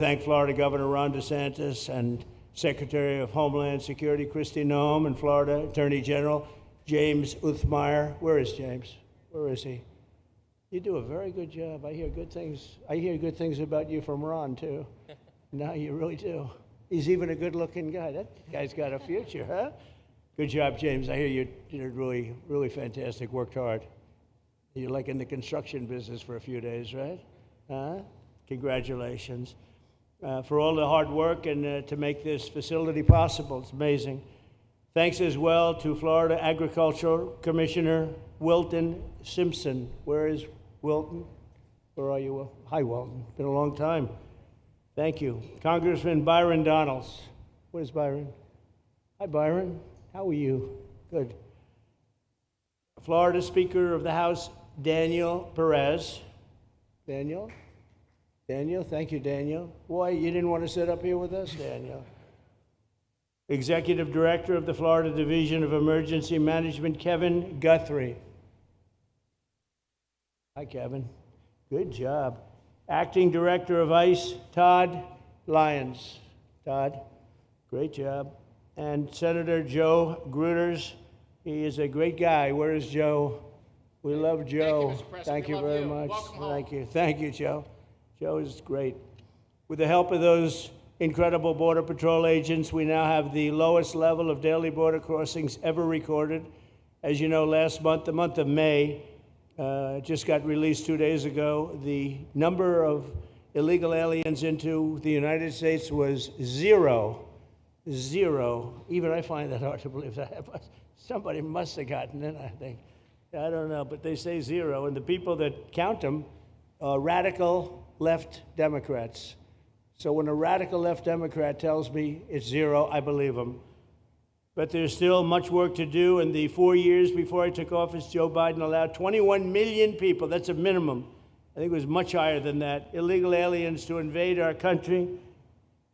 Thank Florida Governor Ron DeSantis and Secretary of Homeland Security Kristi Noem and Florida Attorney General James Uthmeier. Where is James? Where is he? You do a very good job. I hear good things. I hear good things about you from Ron, too. No, you really do. He's even a good-looking guy. That guy's got a future, huh? Good job, James. I hear you did really, really fantastic. Worked hard. You're like in the construction business for a few days, right? Congratulations. For all the hard work and to make this facility possible. It's amazing. Thanks as well to Florida Agricultural Commissioner Wilton Simpson. Where is Wilton? Where are you, Will? Hi, Wilton. Been a long time. Thank you. Congressman Byron Donalds. Where's Byron? Hi, Byron. How are you? Good. Florida Speaker of the House, Daniel Perez. Daniel? Daniel, thank you, Daniel. Why, you didn't want to sit up here with us, Daniel? Executive Director of the Florida Division of Emergency Management, Kevin Guthrie. Hi, Kevin. Good job. Acting Director of ICE, Todd Lyons. Todd, great job. And Senator Joe Gruters. He is a great guy. Where is Joe? We love Joe. Thank you very much. Thank you. Thank you, Joe. Joe is great. With the help of those incredible Border Patrol agents, we now have the lowest level of daily border crossings ever recorded. As you know, last month, the month of May, just got released 2 days ago, the number of illegal aliens into the United States was zero. Zero. Even I find that hard to believe that. Somebody must have gotten in, I think. I don't know, but they say zero. And the people that count them are radical left Democrats. So when a radical left Democrat tells me it's zero, I believe him. But there's still much work to do. In the 4 years before I took office, Joe Biden allowed 21 million people, that's a minimum, I think it was much higher than that, illegal aliens to invade our country.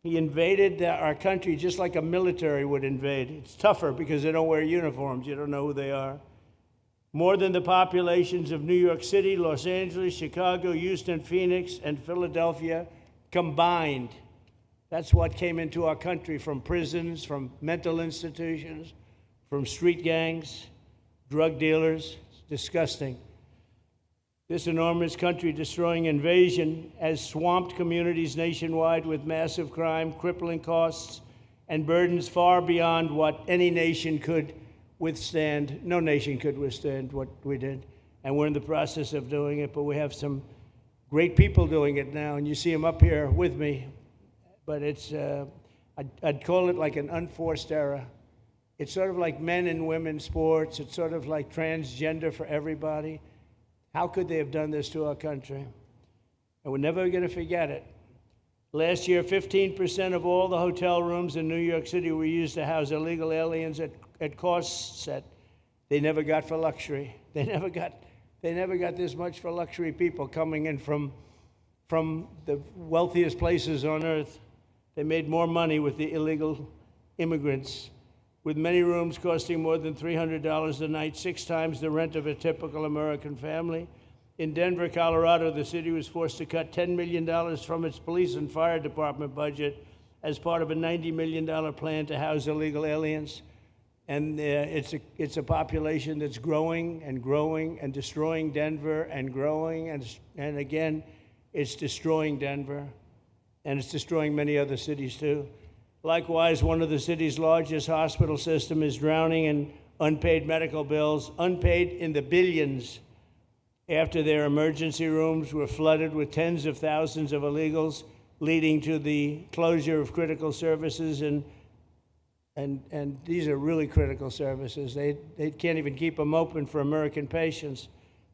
He invaded our country just like a military would invade. It's tougher because they don't wear uniforms. You don't know who they are. More than the populations of New York City, Los Angeles, Chicago, Houston, Phoenix, and Philadelphia combined. That's what came into our country from prisons, from mental institutions, from street gangs, drug dealers. It's disgusting. This enormous country-destroying invasion has swamped communities nationwide with massive crime, crippling costs, and burdens far beyond what any nation could withstand. No nation could withstand what we did, and we're in the process of doing it, but we have some great people doing it now, and you see them up here with me. But it's, I'd call it like an unforced era. It's sort of like men and women sports. It's sort of like transgender for everybody. How could they have done this to our country? And we're never going to forget it. Last year, 15% of all the hotel rooms in New York City were used to house illegal aliens at costs that they never got for luxury. They never got this much for luxury people coming in from the wealthiest places on earth. They made more money with the illegal immigrants, with many rooms costing more than $300 a night, 6 times the rent of a typical American family. In Denver, Colorado, the city was forced to cut $10 million from its police and fire department budget as part of a $90 million plan to house illegal aliens. And it's a population that's growing and growing and destroying Denver and growing, and again, it's destroying Denver, and it's destroying many other cities too. Likewise, one of the city's largest hospital system is drowning in unpaid medical bills, unpaid in the billions, after their emergency rooms were flooded with tens of thousands of illegals, leading to the closure of critical services. And these are really critical services. They can't even keep them open for American patients.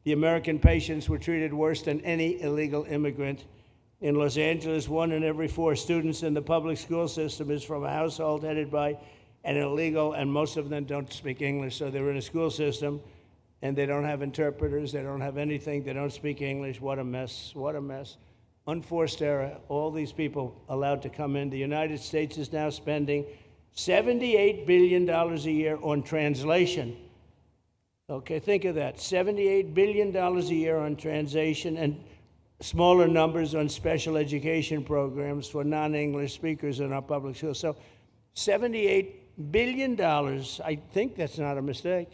The American patients were treated worse than any illegal immigrant. In Los Angeles, 1 in every 4 students in the public school system is from a household headed by an illegal, and most of them don't speak English, so they're in a school system, and they don't have interpreters, they don't have anything, they don't speak English. What a mess, what a mess. Unforced error, all these people allowed to come in. The United States is now spending $78 billion a year on translation. Okay, think of that, $78 billion a year on translation, and smaller numbers on special education programs for non-English speakers in our public schools. So $78 billion, I think that's not a mistake.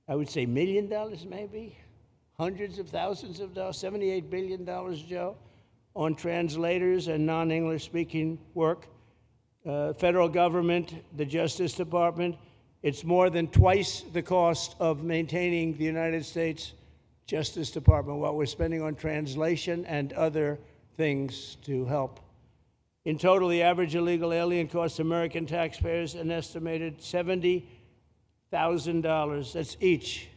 I would say $1 million maybe, hundreds of thousands of dollars, $78 billion, Joe, on translators and non-English speaking work. Federal government, the Justice Department, it's more than twice the cost of maintaining the United States Justice Department, what we're spending on translation and other things to help. In total, the average illegal alien costs American taxpayers an estimated $70,000. That's each,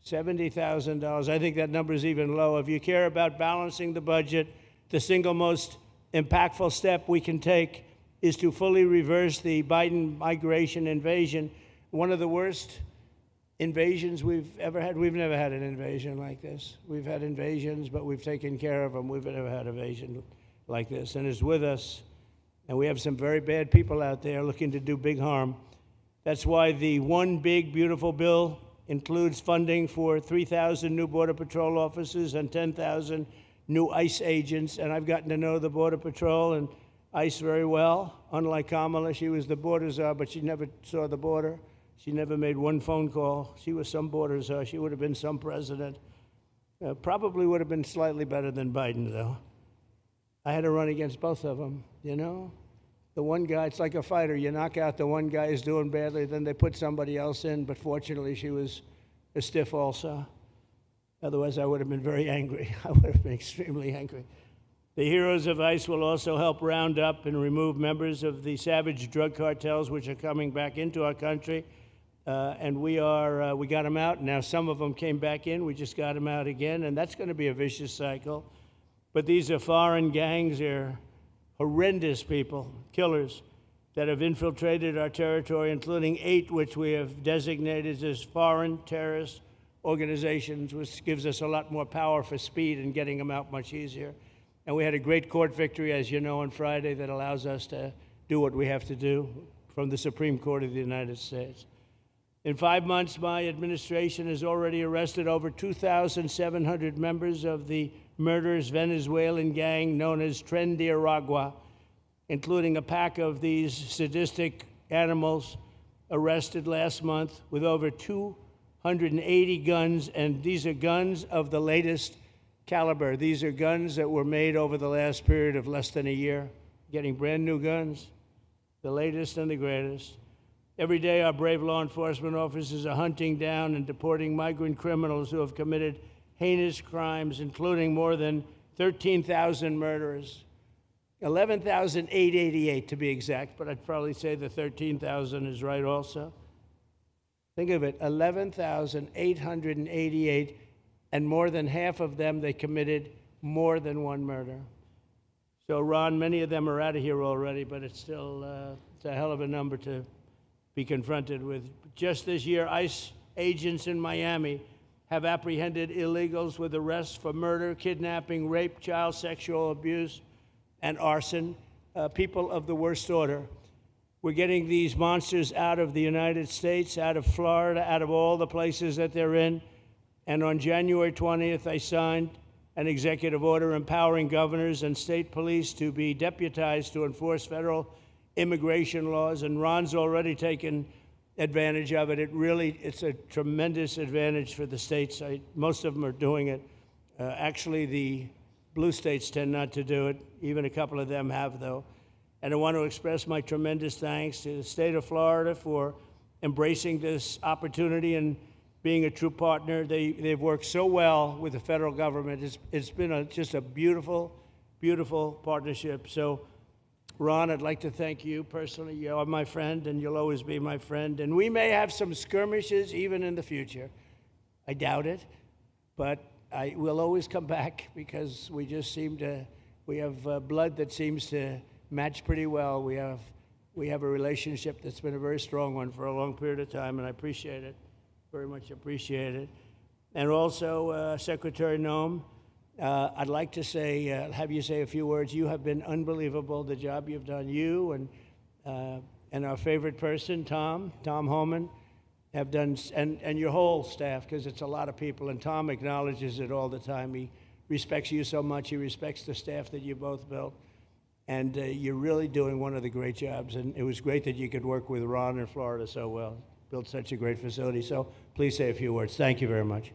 $70,000. I think that number is even low. If you care about balancing the budget, the single most impactful step we can take is to fully reverse the Biden migration invasion. One of the worst invasions we've ever had. We've never had an invasion like this. We've had invasions, but we've taken care of them. We've never had an invasion like this, and it's with us. And we have some very bad people out there looking to do big harm. That's why the One Big Beautiful Bill includes funding for 3,000 new Border Patrol officers and 10,000 new ICE agents. And I've gotten to know the Border Patrol and ICE very well. Unlike Kamala, she was the border czar, but she never saw the border. She never made one phone call. She was some border czar. She would have been some president. Probably would have been slightly better than Biden, though. I had to run against both of them, you know? The one guy, it's like a fighter. You knock out the one guy who's doing badly, then they put somebody else in, but fortunately she was a stiff also. Otherwise, I would have been very angry. I would have been extremely angry. The heroes of ICE will also help round up and remove members of the savage drug cartels which are coming back into our country. And we got them out. Now some of them came back in. We just got them out again, and that's going to be a vicious cycle. But these are foreign gangs. They're horrendous people, killers, that have infiltrated our territory, including 8 which we have designated as foreign terrorist organizations, which gives us a lot more power for speed and getting them out much easier. And we had a great court victory, as you know, on Friday that allows us to do what we have to do from the Supreme Court of the United States. In 5 months, my administration has already arrested over 2,700 members of the murderous Venezuelan gang known as Tren de Aragua, including a pack of these sadistic animals arrested last month with over 280 guns, and these are guns of the latest caliber. These are guns that were made over the last period of less than a year, getting brand new guns, the latest and the greatest. Every day, our brave law enforcement officers are hunting down and deporting migrant criminals who have committed heinous crimes, including more than 13,000 murderers, 11,888 to be exact, but I'd probably say the 13,000 is right also. Think of it, 11,888, and more than half of them, they committed more than one murder. So, Ron, many of them are out of here already, but it's still it's a hell of a number to be confronted with. Just this year, ICE agents in Miami have apprehended illegals with arrests for murder, kidnapping, rape, child sexual abuse, and arson, people of the worst order. We're getting these monsters out of the United States, out of Florida, out of all the places that they're in. And on January 20th, I signed an executive order empowering governors and state police to be deputized to enforce federal immigration laws, and Ron's already taken advantage of it. It's a tremendous advantage for the states. Most of them are doing it. Actually, the blue states tend not to do it. Even a couple of them have, though. And I want to express my tremendous thanks to the state of Florida for embracing this opportunity and being a true partner. They've worked so well with the federal government. It's been just a beautiful, beautiful partnership. So, Ron, I'd like to thank you personally. You are my friend, and you'll always be my friend. And we may have some skirmishes even in the future. I doubt it, but we'll always come back because we just we have blood that seems to match pretty well. We have a relationship that's been a very strong one for a long period of time, and I appreciate it, very much appreciate it. And also, Secretary Noem, I'd like to have you say a few words. You have been unbelievable, the job you've done. You and our favorite person, Tom Homan, have done, and your whole staff, because it's a lot of people, and Tom acknowledges it all the time. He respects you so much. He respects the staff that you both built. And you're really doing one of the great jobs. And it was great that you could work with Ron in Florida so well. Built such a great facility. So please say a few words. Thank you very much.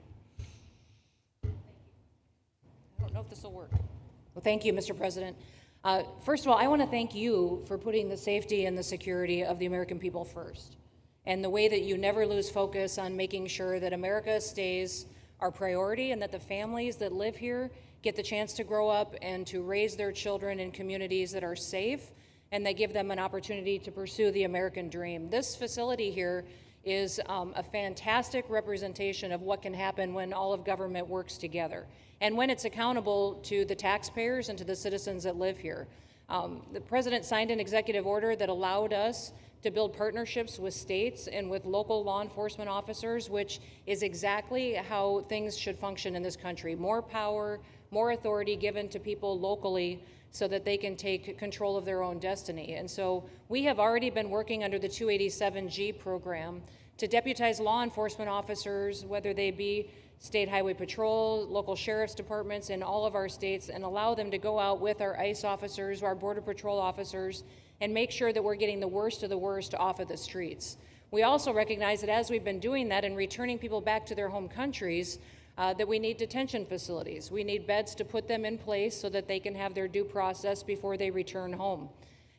I don't know if this will work. Well, thank you, Mr. President. First of all, I want to thank you for putting the safety and the security of the American people first, and the way that you never lose focus on making sure that America stays our priority and that the families that live here get the chance to grow up and to raise their children in communities that are safe and that give them an opportunity to pursue the American dream. This facility here is a fantastic representation of what can happen when all of government works together and when it's accountable to the taxpayers and to the citizens that live here. The president signed an executive order that allowed us to build partnerships with states and with local law enforcement officers, which is exactly how things should function in this country. More power, more authority given to people locally so that they can take control of their own destiny. And so we have already been working under the 287G program to deputize law enforcement officers, whether they be state highway patrol, local sheriff's departments in all of our states, and allow them to go out with our ICE officers, our border patrol officers, and make sure that we're getting the worst of the worst off of the streets. We also recognize that as we've been doing that and returning people back to their home countries, that we need detention facilities. We need beds to put them in place so that they can have their due process before they return home.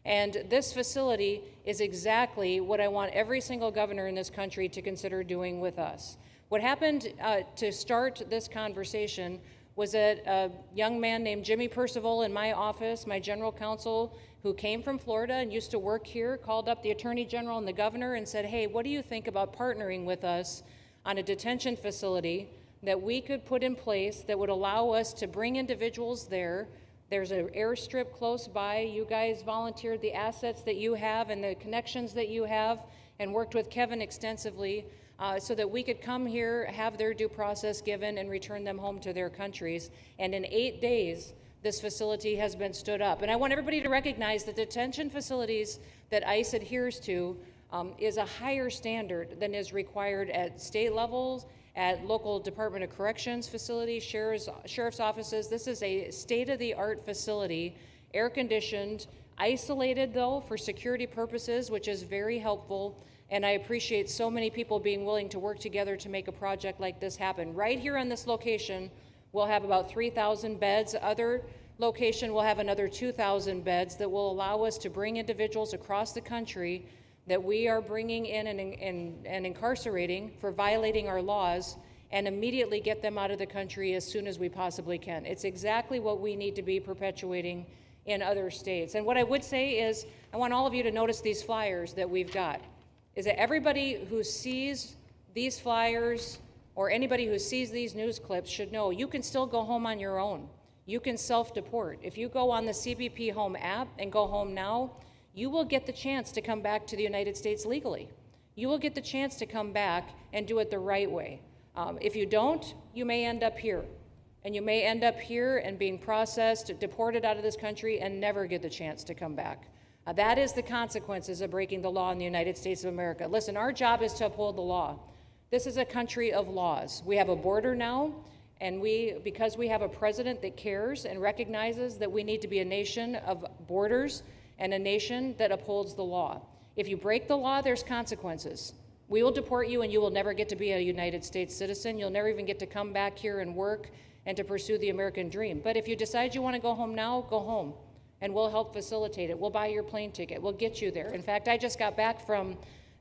And this facility is exactly what I want every single governor in this country to consider doing with us. What happened to start this conversation was that a young man named Jimmy Percival in my office, my general counsel, who came from Florida and used to work here, called up the Attorney General and the governor and said, hey, what do you think about partnering with us on a detention facility that we could put in place that would allow us to bring individuals there? There's an airstrip close by. You guys volunteered the assets that you have and the connections that you have and worked with Kevin extensively so that we could come here, have their due process given, and return them home to their countries. And in 8 days, this facility has been stood up. And I want everybody to recognize that detention facilities that ICE adheres to is a higher standard than is required at state levels, at local Department of Corrections facilities, sheriff's offices. This is a state-of-the-art facility, air-conditioned, isolated though for security purposes, which is very helpful. And I appreciate so many people being willing to work together to make a project like this happen. Right here on this location, we'll have about 3,000 beds. Other location will have another 2,000 beds that will allow us to bring individuals across the country that we are bringing in and incarcerating for violating our laws and immediately get them out of the country as soon as we possibly can. It's exactly what we need to be perpetuating in other states. And what I would say is, I want all of you to notice these flyers that we've got, is that everybody who sees these flyers or anybody who sees these news clips should know you can still go home on your own. You can self-deport. If you go on the CBP Home app and go home now, you will get the chance to come back to the United States legally. You will get the chance to come back and do it the right way. If you don't, you may end up here. And you may end up here and being processed, deported out of this country, and never get the chance to come back. That is the consequences of breaking the law in the United States of America. Listen, our job is to uphold the law. This is a country of laws. We have a border now, and because we have a president that cares and recognizes that we need to be a nation of borders and a nation that upholds the law. If you break the law, there's consequences. We will deport you and you will never get to be a United States citizen. You'll never even get to come back here and work and to pursue the American dream. But if you decide you want to go home now, go home. And we'll help facilitate it. We'll buy your plane ticket. We'll get you there. In fact, I just got back from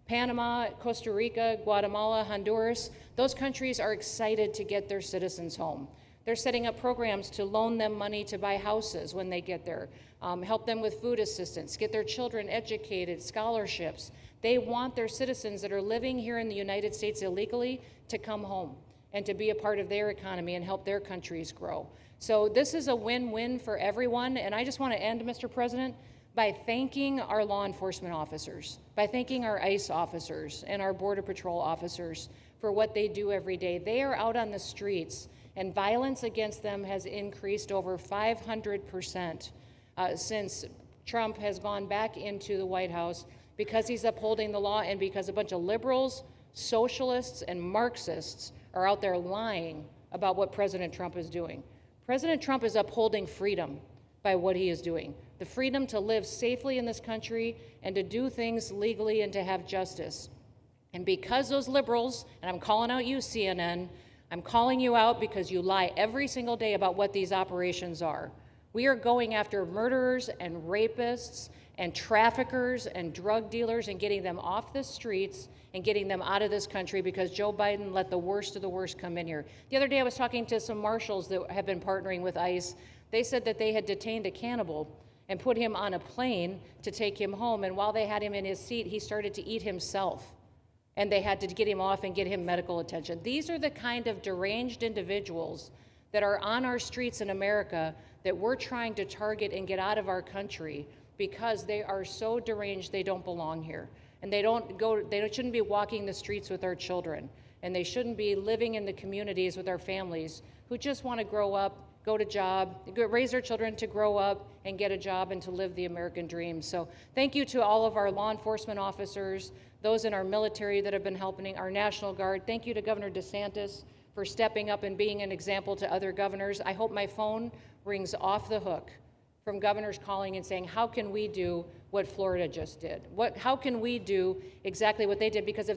Panama, Costa Rica, Guatemala, Honduras. Those countries are excited to get their citizens home. They're setting up programs to loan them money to buy houses when they get there, help them with food assistance, get their children educated, scholarships. They want their citizens that are living here in the United States illegally to come home and to be a part of their economy and help their countries grow. So this is a win-win for everyone, and I just want to end, Mr. President, by thanking our law enforcement officers, by thanking our ICE officers and our Border Patrol officers for what they do every day. They are out on the streets, and violence against them has increased over 500% since Trump has gone back into the White House because he's upholding the law and because a bunch of liberals, socialists, and Marxists are out there lying about what President Trump is doing. President Trump is upholding freedom by what he is doing. The freedom to live safely in this country and to do things legally and to have justice. And because those liberals, and I'm calling out you, CNN, I'm calling you out because you lie every single day about what these operations are. We are going after murderers and rapists and traffickers and drug dealers and getting them off the streets and getting them out of this country because Joe Biden let the worst of the worst come in here. The other day I was talking to some marshals that have been partnering with ICE. They said that they had detained a cannibal and put him on a plane to take him home, and while they had him in his seat, he started to eat himself. And they had to get him off and get him medical attention. These are the kind of deranged individuals that are on our streets in America that we're trying to target and get out of our country because they are so deranged they don't belong here. And they shouldn't be walking the streets with our children. And they shouldn't be living in the communities with our families who just want to grow up, go to job, raise their children to grow up and get a job and to live the American dream. So thank you to all of our law enforcement officers, those in our military that have been helping, our National Guard. Thank you to Governor DeSantis for stepping up and being an example to other governors. I hope my phone rings off the hook from governors calling and saying, how can we do what Florida just did? How can we do exactly what they did? Because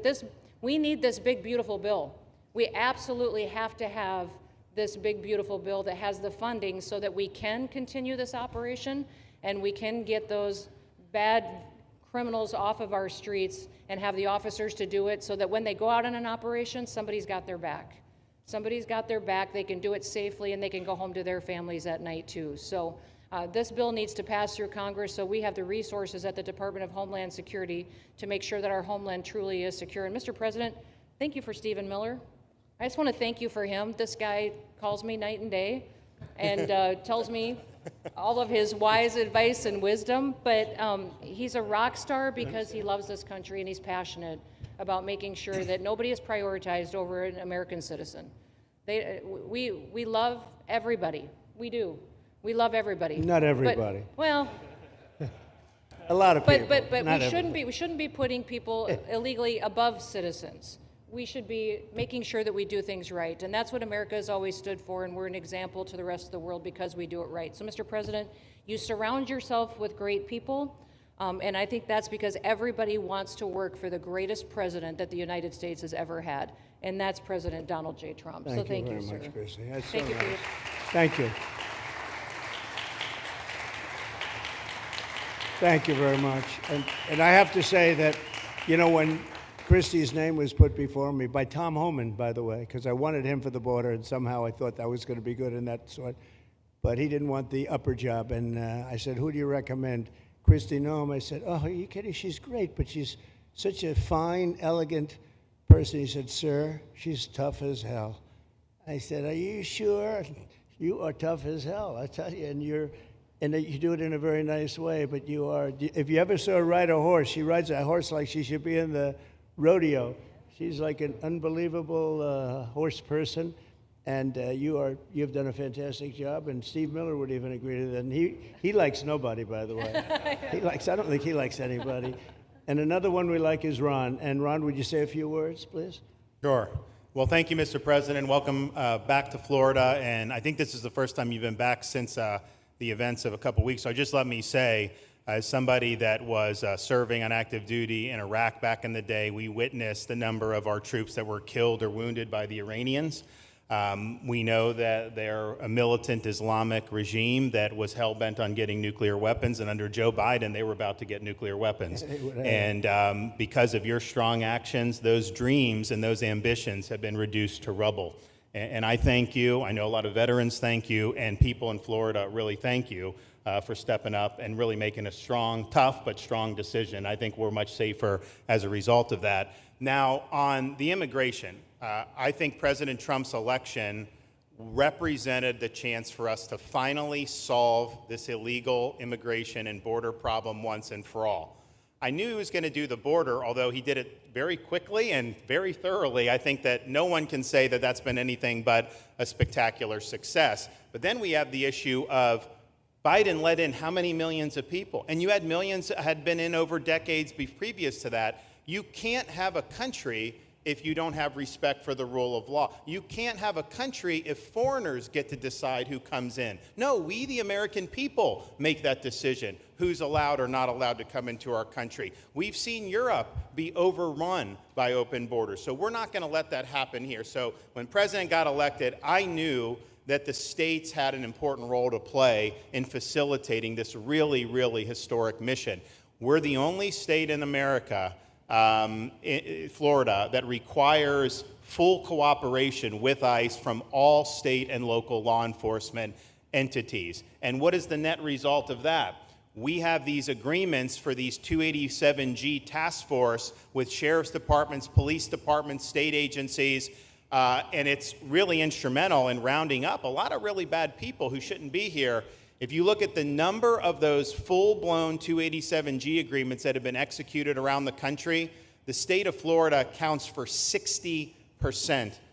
we need this big, beautiful bill. We absolutely have to have this big, beautiful bill that has the funding so that we can continue this operation and we can get those bad criminals off of our streets and have the officers to do it so that when they go out on an operation, somebody's got their back. Somebody's got their back, they can do it safely, and they can go home to their families at night too. So this bill needs to pass through Congress so we have the resources at the Department of Homeland Security to make sure that our homeland truly is secure. And Mr. President, thank you for Stephen Miller. I just want to thank you for him. This guy calls me night and day and tells me all of his wise advice and wisdom, but he's a rock star because he loves this country and he's passionate about making sure that nobody is prioritized over an American citizen. We love everybody. We do. We love everybody. Not everybody. But, well, a lot of people. But we shouldn't be putting people illegally above citizens. We should be making sure that we do things right. And that's what America has always stood for, and we're an example to the rest of the world because we do it right. So, Mr. President, you surround yourself with great people, and I think that's because everybody wants to work for the greatest president that the United States has ever had, and that's President Donald J. Trump. So thank you, sir. Thank you very much, Christy. That's Thank so you for nice. your... Thank you. Thank you very much. And I have to say that, you know, when Christie's name was put before me by Tom Homan, by the way, because I wanted him for the border, and somehow I thought that was going to be good in that sort. But he didn't want the upper job, and I said, who do you recommend? Christy Noem. I said, oh, are you kidding? She's great, but she's such a fine, elegant person. He said, sir, she's tough as hell. I said, are you sure? You are tough as hell, I tell you, and you do it in a very nice way, but you are, if you ever saw her ride a horse, she rides a horse like she should be in the rodeo. She's like an unbelievable horse person, and you've done a fantastic job, and Steve Miller would even agree to that, and he likes nobody, by the way. I don't think he likes anybody. And another one we like is Ron. And Ron, would you say a few words, please? Sure. Well, thank you, Mr. President. Welcome back to Florida, and I think this is the first time you've been back since the events of a couple weeks. So just let me say, as somebody that was serving on active duty in Iraq back in the day, we witnessed the number of our troops that were killed or wounded by the Iranians. We know that they're a militant Islamic regime that was hell-bent on getting nuclear weapons, and under Joe Biden, they were about to get nuclear weapons. And because of your strong actions, those dreams and those ambitions have been reduced to rubble. And I thank you. I know a lot of veterans thank you, and people in Florida really thank you for stepping up and really making a strong, tough, but strong decision. I think we're much safer as a result of that. Now, on the immigration, I think President Trump's election represented the chance for us to finally solve this illegal immigration and border problem once and for all. I knew he was going to do the border, although he did it very quickly and very thoroughly. I think that no one can say that that's been anything but a spectacular success. But then we have the issue of Biden let in how many millions of people? And you had millions that had been in over decades previous to that. You can't have a country if you don't have respect for the rule of law. You can't have a country if foreigners get to decide who comes in. No, we, the American people, make that decision, who's allowed or not allowed to come into our country. We've seen Europe be overrun by open borders, so we're not going to let that happen here. So when President got elected, I knew that the states had an important role to play in facilitating this really, really historic mission. We're the only state in America, Florida, that requires full cooperation with ICE from all state and local law enforcement entities. And what is the net result of that? We have these agreements for these 287G task force with sheriff's departments, police departments, state agencies, and it's really instrumental in rounding up a lot of really bad people who shouldn't be here. If you look at the number of those full-blown 287G agreements that have been executed around the country, the state of Florida accounts for 60%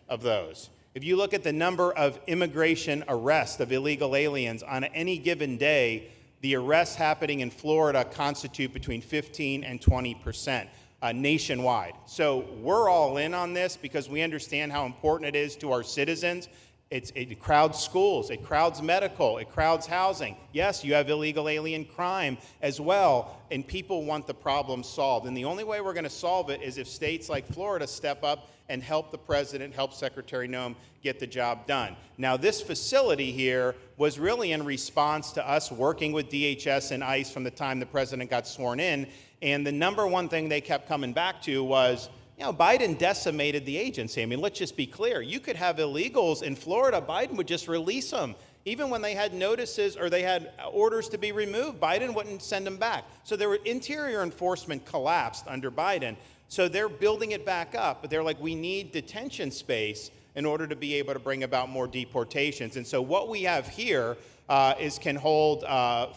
of those. If you look at the number of immigration arrests of illegal aliens on any given day, the arrests happening in Florida constitute between 15 and 20%. Nationwide. So we're all in on this because we understand how important it is to our citizens. It crowds schools, it crowds medical, it crowds housing. Yes, you have illegal alien crime as well, and people want the problem solved. And the only way we're going to solve it is if states like Florida step up and help the president, help Secretary Noem get the job done. Now, this facility here was really in response to us working with DHS and ICE from the time the president got sworn in. And the number one thing they kept coming back to was, you know, Biden decimated the agency. I mean, let's just be clear. You could have illegals in Florida. Biden would just release them. Even when they had notices or they had orders to be removed, Biden wouldn't send them back. So their interior enforcement collapsed under Biden. So they're building it back up. But they're like, we need detention space in order to be able to bring about more deportations. And so what we have here can hold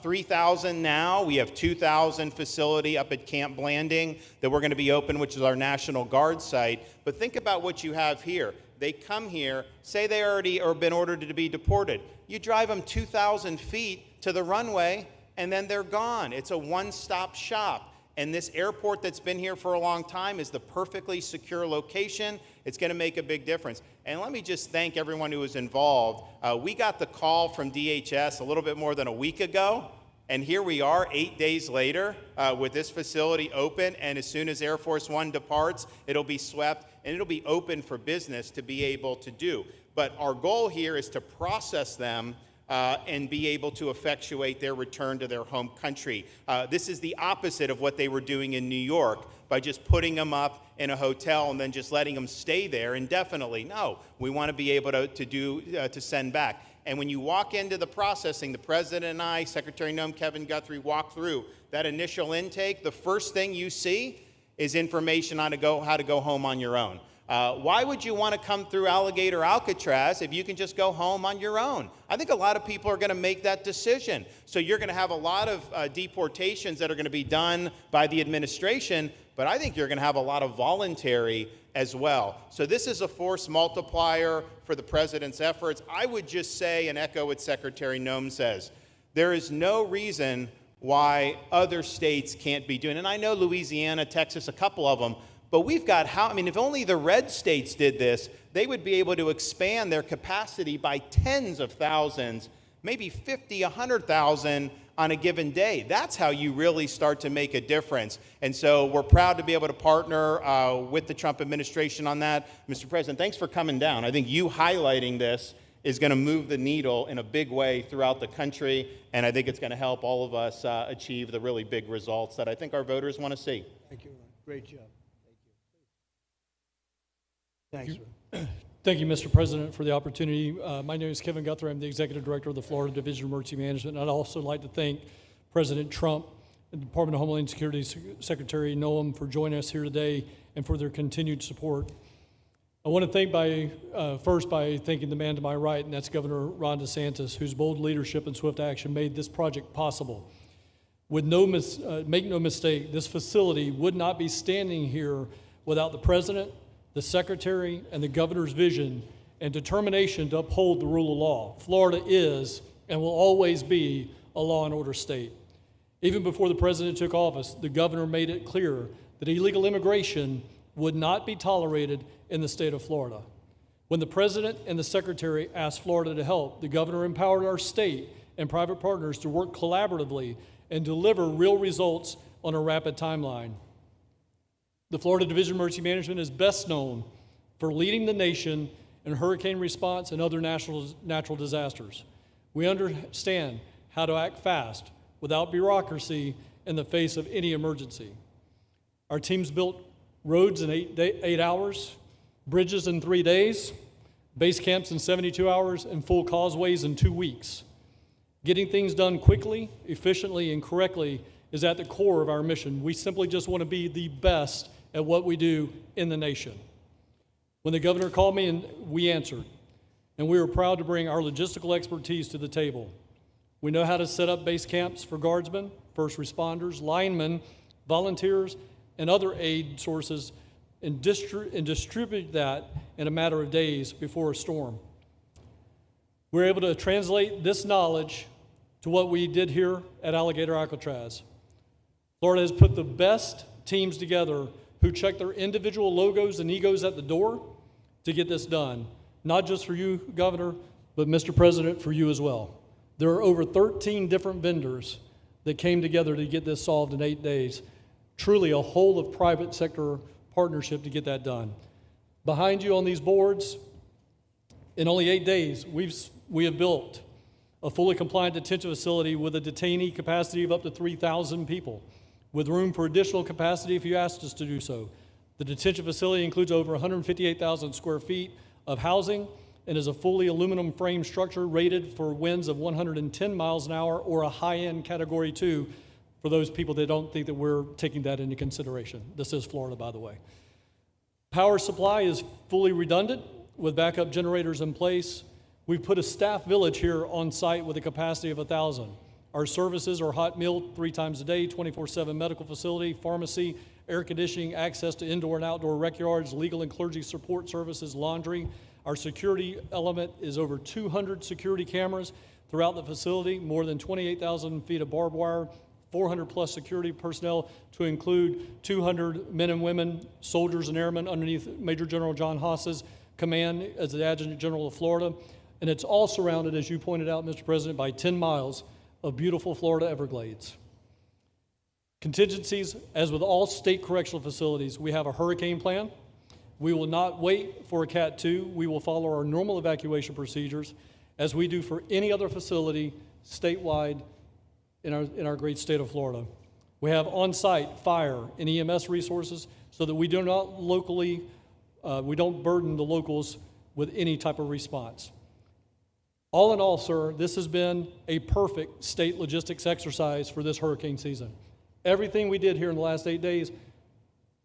3,000 now. We have 2,000 facility up at Camp Blanding that we're going to be open, which is our National Guard site. But think about what you have here. They come here, say they already or been ordered to be deported. You drive them 2,000 feet to the runway, and then they're gone. It's a one-stop shop. And this airport that's been here for a long time is the perfectly secure location. It's going to make a big difference. And let me just thank everyone who was involved. We got the call from DHS a little bit more than a week ago, and here we are 8 days later with this facility open, and as soon as Air Force One departs, it'll be swept, and it'll be open for business to be able to do. But our goal here is to process them and be able to effectuate their return to their home country. This is the opposite of what they were doing in New York by just putting them up in a hotel and then just letting them stay there indefinitely. No, we want to be able to send back. And when you walk into the processing, the president and I, Secretary Noem, Kevin Guthrie, walk through that initial intake, the first thing you see is information on how to go home on your own. Why would you want to come through Alligator Alcatraz if you can just go home on your own? I think a lot of people are going to make that decision. So you're going to have a lot of deportations that are going to be done by the administration, but I think you're going to have a lot of voluntary as well. So this is a force multiplier for the president's efforts. I would just say and echo what Secretary Noem says. There is no reason why other states can't be doing it. And I know Louisiana, Texas, a couple of them, but we've got if only the red states did this, they would be able to expand their capacity by tens of thousands, maybe 50, 100,000 on a given day. That's how you really start to make a difference. And so we're proud to be able to partner with the Trump administration on that. Mr. President, thanks for coming down. I think you highlighting this is going to move the needle in a big way throughout the country, and I think it's going to help all of us achieve the really big results that I think our voters want to see. Thank you, Ron. Great job. Thanks, Ron. Thank you, Mr. President, for the opportunity. My name is Kevin Guthrie. I'm the Executive Director of the Florida Division of Emergency Management. And I'd also like to thank President Trump and the Department of Homeland Security Secretary Noem for joining us here today and for their continued support. I want to thank first by thanking the man to my right, and that's Governor Ron DeSantis, whose bold leadership and swift action made this project possible. Make no mistake, this facility would not be standing here without the President, the Secretary, and the Governor's vision and determination to uphold the rule of law. Florida is and will always be a law and order state. Even before the President took office, the Governor made it clear that illegal immigration would not be tolerated in the state of Florida. When the President and the Secretary asked Florida to help, the Governor empowered our state and private partners to work collaboratively and deliver real results on a rapid timeline. The Florida Division of Emergency Management is best known for leading the nation in hurricane response and other natural disasters. We understand how to act fast without bureaucracy in the face of any emergency. Our teams built roads in 8 hours, bridges in 3 days, base camps in 72 hours, and full causeways in 2 weeks. Getting things done quickly, efficiently, and correctly is at the core of our mission. We simply just want to be the best at what we do in the nation. When the governor called me, and we answered, and we were proud to bring our logistical expertise to the table. We know how to set up base camps for guardsmen, first responders, linemen, volunteers, and other aid sources, and distribute that in a matter of days before a storm. We're able to translate this knowledge to what we did here at Alligator Alcatraz. Florida has put the best teams together who check their individual logos and egos at the door to get this done. Not just for you, Governor, but Mr. President, for you as well. There are over 13 different vendors that came together to get this solved in 8 days. Truly a whole of private sector partnership to get that done. Behind you on these boards, in only 8 days, we have built a fully compliant detention facility with a detainee capacity of up to 3,000 people, with room for additional capacity if you asked us to do so. The detention facility includes over 158,000 square feet of housing and is a fully aluminum frame structure rated for winds of 110 miles an hour or a high-end Category 2 for those people that don't think that we're taking that into consideration. This is Florida, by the way. Power supply is fully redundant with backup generators in place. We've put a staff village here on site with a capacity of 1,000. Our services are hot meal 3 times a day, 24/7 medical facility, pharmacy, air conditioning, access to indoor and outdoor rec yards, legal and clergy support services, laundry. Our security element is over 200 security cameras throughout the facility, more than 28,000 feet of barbed wire, 400 plus security personnel to include 200 men and women, soldiers and airmen underneath Major General John Haas's command as the Adjutant General of Florida. And it's all surrounded, as you pointed out, Mr. President, by 10 miles of beautiful Florida Everglades. Contingencies, as with all state correctional facilities, we have a hurricane plan. We will not wait for a Cat 2. We will follow our normal evacuation procedures as we do for any other facility statewide in our great state of Florida. We have on-site fire and EMS resources so that we do not we don't burden the locals with any type of response. All in all, sir, this has been a perfect state logistics exercise for this hurricane season. Everything we did here in the last 8 days,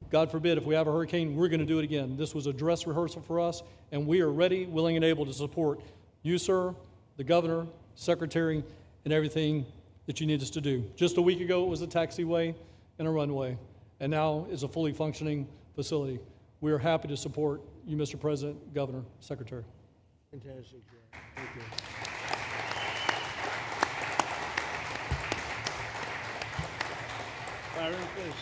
God forbid, if we have a hurricane, we're going to do it again. This was a dress rehearsal for us, and we are ready, willing, and able to support you, sir, the governor, secretary, and everything that you need us to do. Just a week ago, it was a taxiway and a runway, and now is a fully functioning facility. We are happy to support you, Mr. President, Governor, Secretary. Fantastic, Joe. Thank you. Byron, please.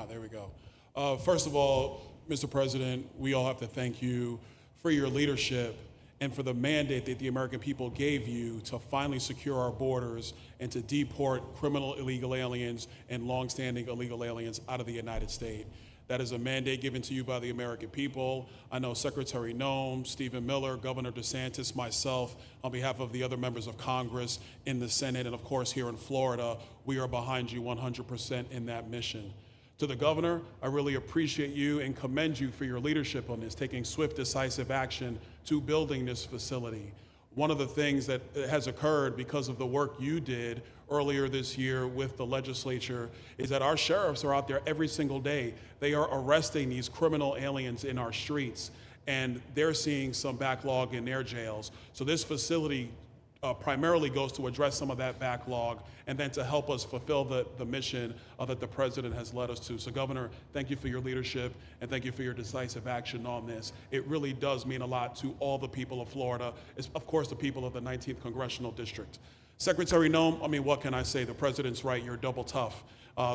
There we go. First of all, Mr. President, we all have to thank you for your leadership and for the mandate that the American people gave you to finally secure our borders and to deport criminal illegal aliens and longstanding illegal aliens out of the United States. That is a mandate given to you by the American people. I know Secretary Noem, Stephen Miller, Governor DeSantis, myself, on behalf of the other members of Congress in the Senate, and of course here in Florida, we are behind you 100% in that mission. To the governor, I really appreciate you and commend you for your leadership on this, taking swift, decisive action to building this facility. One of the things that has occurred because of the work you did earlier this year with the legislature is that our sheriffs are out there every single day. They are arresting these criminal aliens in our streets, and they're seeing some backlog in their jails. So this facility primarily goes to address some of that backlog and then to help us fulfill the mission that the president has led us to. So Governor, thank you for your leadership and thank you for your decisive action on this. It really does mean a lot to all the people of Florida, of course the people of the 19th Congressional District. Secretary Noem, I mean, what can I say? The president's right, you're double tough.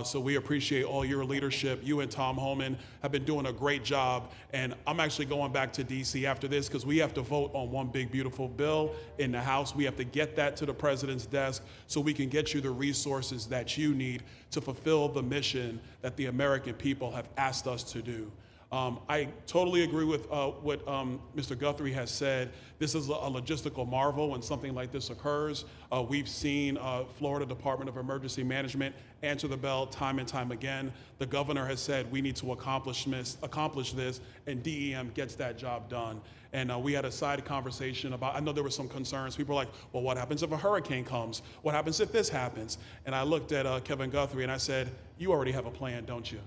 So we appreciate all your leadership. You and Tom Homan have been doing a great job. And I'm actually going back to DC after this because we have to vote on one big, beautiful bill in the House. We have to get that to the president's desk so we can get you the resources that you need to fulfill the mission that the American people have asked us to do. I totally agree with what Mr. Guthrie has said. This is a logistical marvel when something like this occurs. We've seen Florida Department of Emergency Management answer the bell time and time again. The governor has said we need to accomplish this, and DEM gets that job done. And we had a side conversation about, I know there were some concerns. People were like, well, what happens if a hurricane comes? What happens if this happens? And I looked at Kevin Guthrie and I said, you already have a plan, don't you?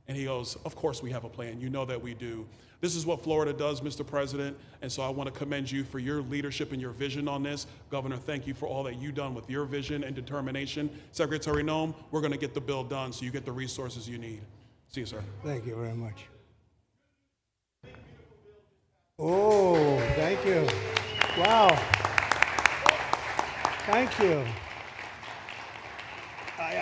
And he goes, of course we have a plan. You know that we do. This is what Florida does, Mr. President. And so I want to commend you for your leadership and your vision on this. Governor, thank you for all that you've done with your vision and determination. Secretary Noem, we're going to get the bill done so you get the resources you need. See you, sir. Thank you very much. Oh, thank you. Wow. Thank you.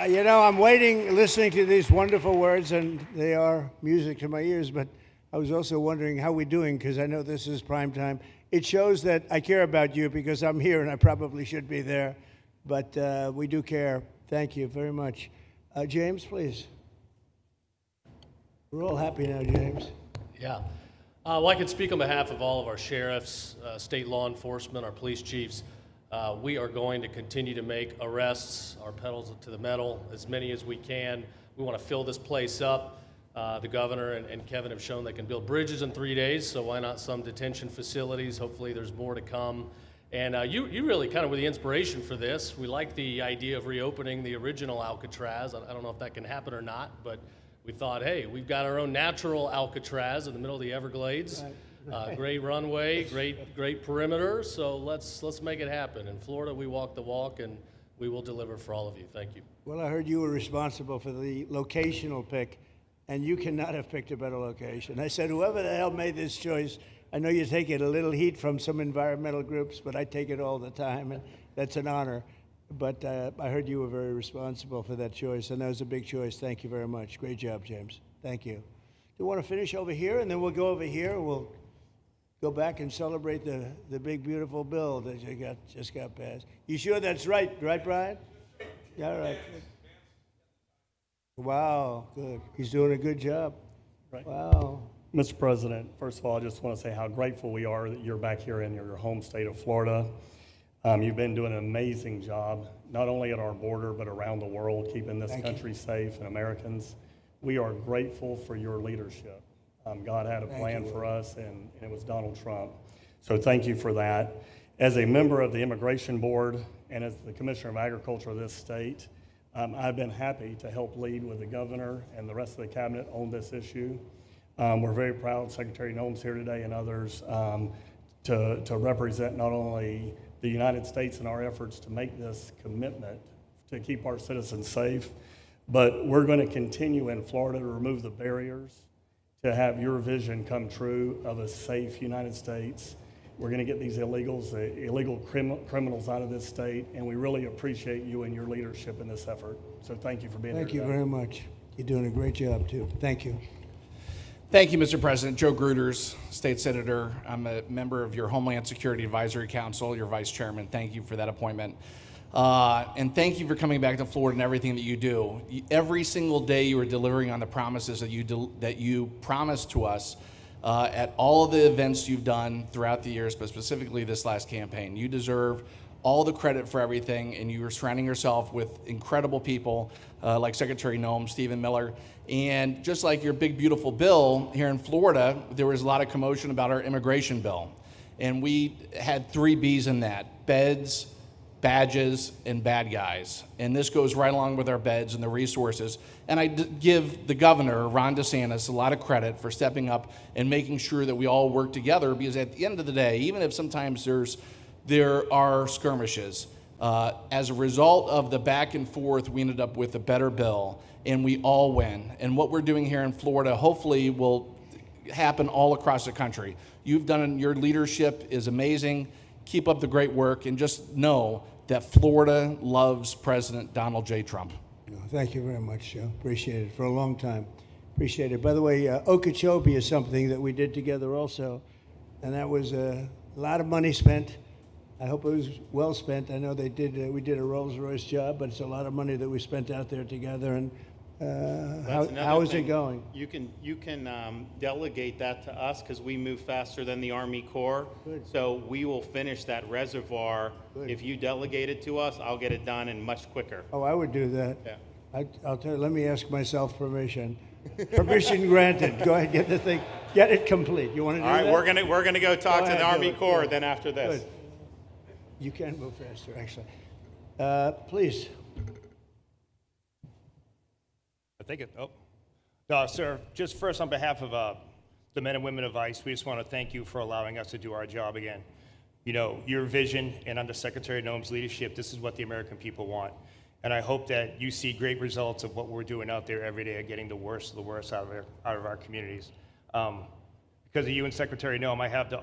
You know, I'm waiting, listening to these wonderful words, and they are music to my ears, but I was also wondering how we're doing, because I know this is prime time. It shows that I care about you, because I'm here, and I probably should be there, but we do care. Thank you very much. James, please. We're all happy now, James. Yeah. Well, I can speak on behalf of all of our sheriffs, state law enforcement, our police chiefs. We are going to continue to make arrests, our pedals to the metal, as many as we can. We want to fill this place up. The governor and Kevin have shown they can build bridges in 3 days, so why not some detention facilities? Hopefully there's more to come. And you really kind of were the inspiration for this. We like the idea of reopening the original Alcatraz. I don't know if that can happen or not, but we thought, hey, we've got our own natural Alcatraz in the middle of the Everglades. Right. Great runway, great perimeter, so let's make it happen. In Florida, we walk the walk, and we will deliver for all of you. Thank you. Well, I heard you were responsible for the locational pick, and you cannot have picked a better location. I said, whoever the hell made this choice, I know you take it a little heat from some environmental groups, but I take it all the time, and that's an honor. But I heard you were very responsible for that choice, and that was a big choice. Thank you very much. Great job, James. Thank you. Do you want to finish over here, and then we'll go over here? We'll go back and celebrate the big, beautiful bill that you just got passed. You sure that's right, Brian? Yeah, all right. Wow, good. He's doing a good job. Right. Wow. Mr. President, first of all, I just want to say how grateful we are that you're back here in your home state of Florida. You've been doing an amazing job, not only at our border, but around the world, keeping this country safe and Americans. We are grateful for your leadership. God had a plan for us, and it was Donald Trump. So thank you for that. As a member of the Immigration Board and as the Commissioner of Agriculture of this state, I've been happy to help lead with the governor and the rest of the cabinet on this issue. We're very proud, Secretary Noem's here today and others, to represent not only the United States in our efforts to make this commitment to keep our citizens safe, but we're going to continue in Florida to remove the barriers to have your vision come true of a safe United States. We're going to get these illegals, the illegal criminals out of this state, and we really appreciate you and your leadership in this effort. So thank you for being here today. Thank you very much. You're doing a great job, too. Thank you. Thank you, Mr. President. Joe Gruters, State Senator. I'm a member of your Homeland Security Advisory Council, your Vice Chairman. Thank you for that appointment. And thank you for coming back to Florida and everything that you do. Every single day you are delivering on the promises that you promised to us at all of the events you've done throughout the years, but specifically this last campaign. You deserve all the credit for everything, and you are surrounding yourself with incredible people like Secretary Noem, Stephen Miller, and just like your big, beautiful bill here in Florida, there was a lot of commotion about our immigration bill. And we had 3 B's in that: beds, badges, and bad guys. And this goes right along with our beds and the resources. And I give the governor, Ron DeSantis, a lot of credit for stepping up and making sure that we all work together, because at the end of the day, even if sometimes there's there are skirmishes. As a result of the back and forth, we ended up with a better bill, and we all win. And what we're doing here in Florida hopefully will happen all across the country. Your leadership is amazing. Keep up the great work, and just know that Florida loves President Donald J. Trump. Thank you very much, Joe. Appreciate it for a long time. Appreciate it. By the way, Okeechobee is something that we did together also, and that was a lot of money spent. I hope it was well spent. I know we did a Rolls-Royce job, but it's a lot of money that we spent out there together. And how is it going? You can delegate that to us because we move faster than the Army Corps. Good. So we will finish that reservoir. Good. If you delegate it to us, I'll get it done and much quicker. Oh, I would do that. Yeah. I'll tell you, let me ask myself permission. Permission granted. Go ahead, get it complete. You want to do All right, that? we're gonna go talk Go to ahead, the do Army it. Corps Good. then after this. Good. You can move faster, actually. Please. Sir, just first on behalf of the men and women of ICE, we just want to thank you for allowing us to do our job again. You know, your vision and under Secretary Noem's leadership, this is what the American people want. And I hope that you see great results of what we're doing out there every day, getting the worst of the worst out of our communities. Because of you and Secretary Noem, I have the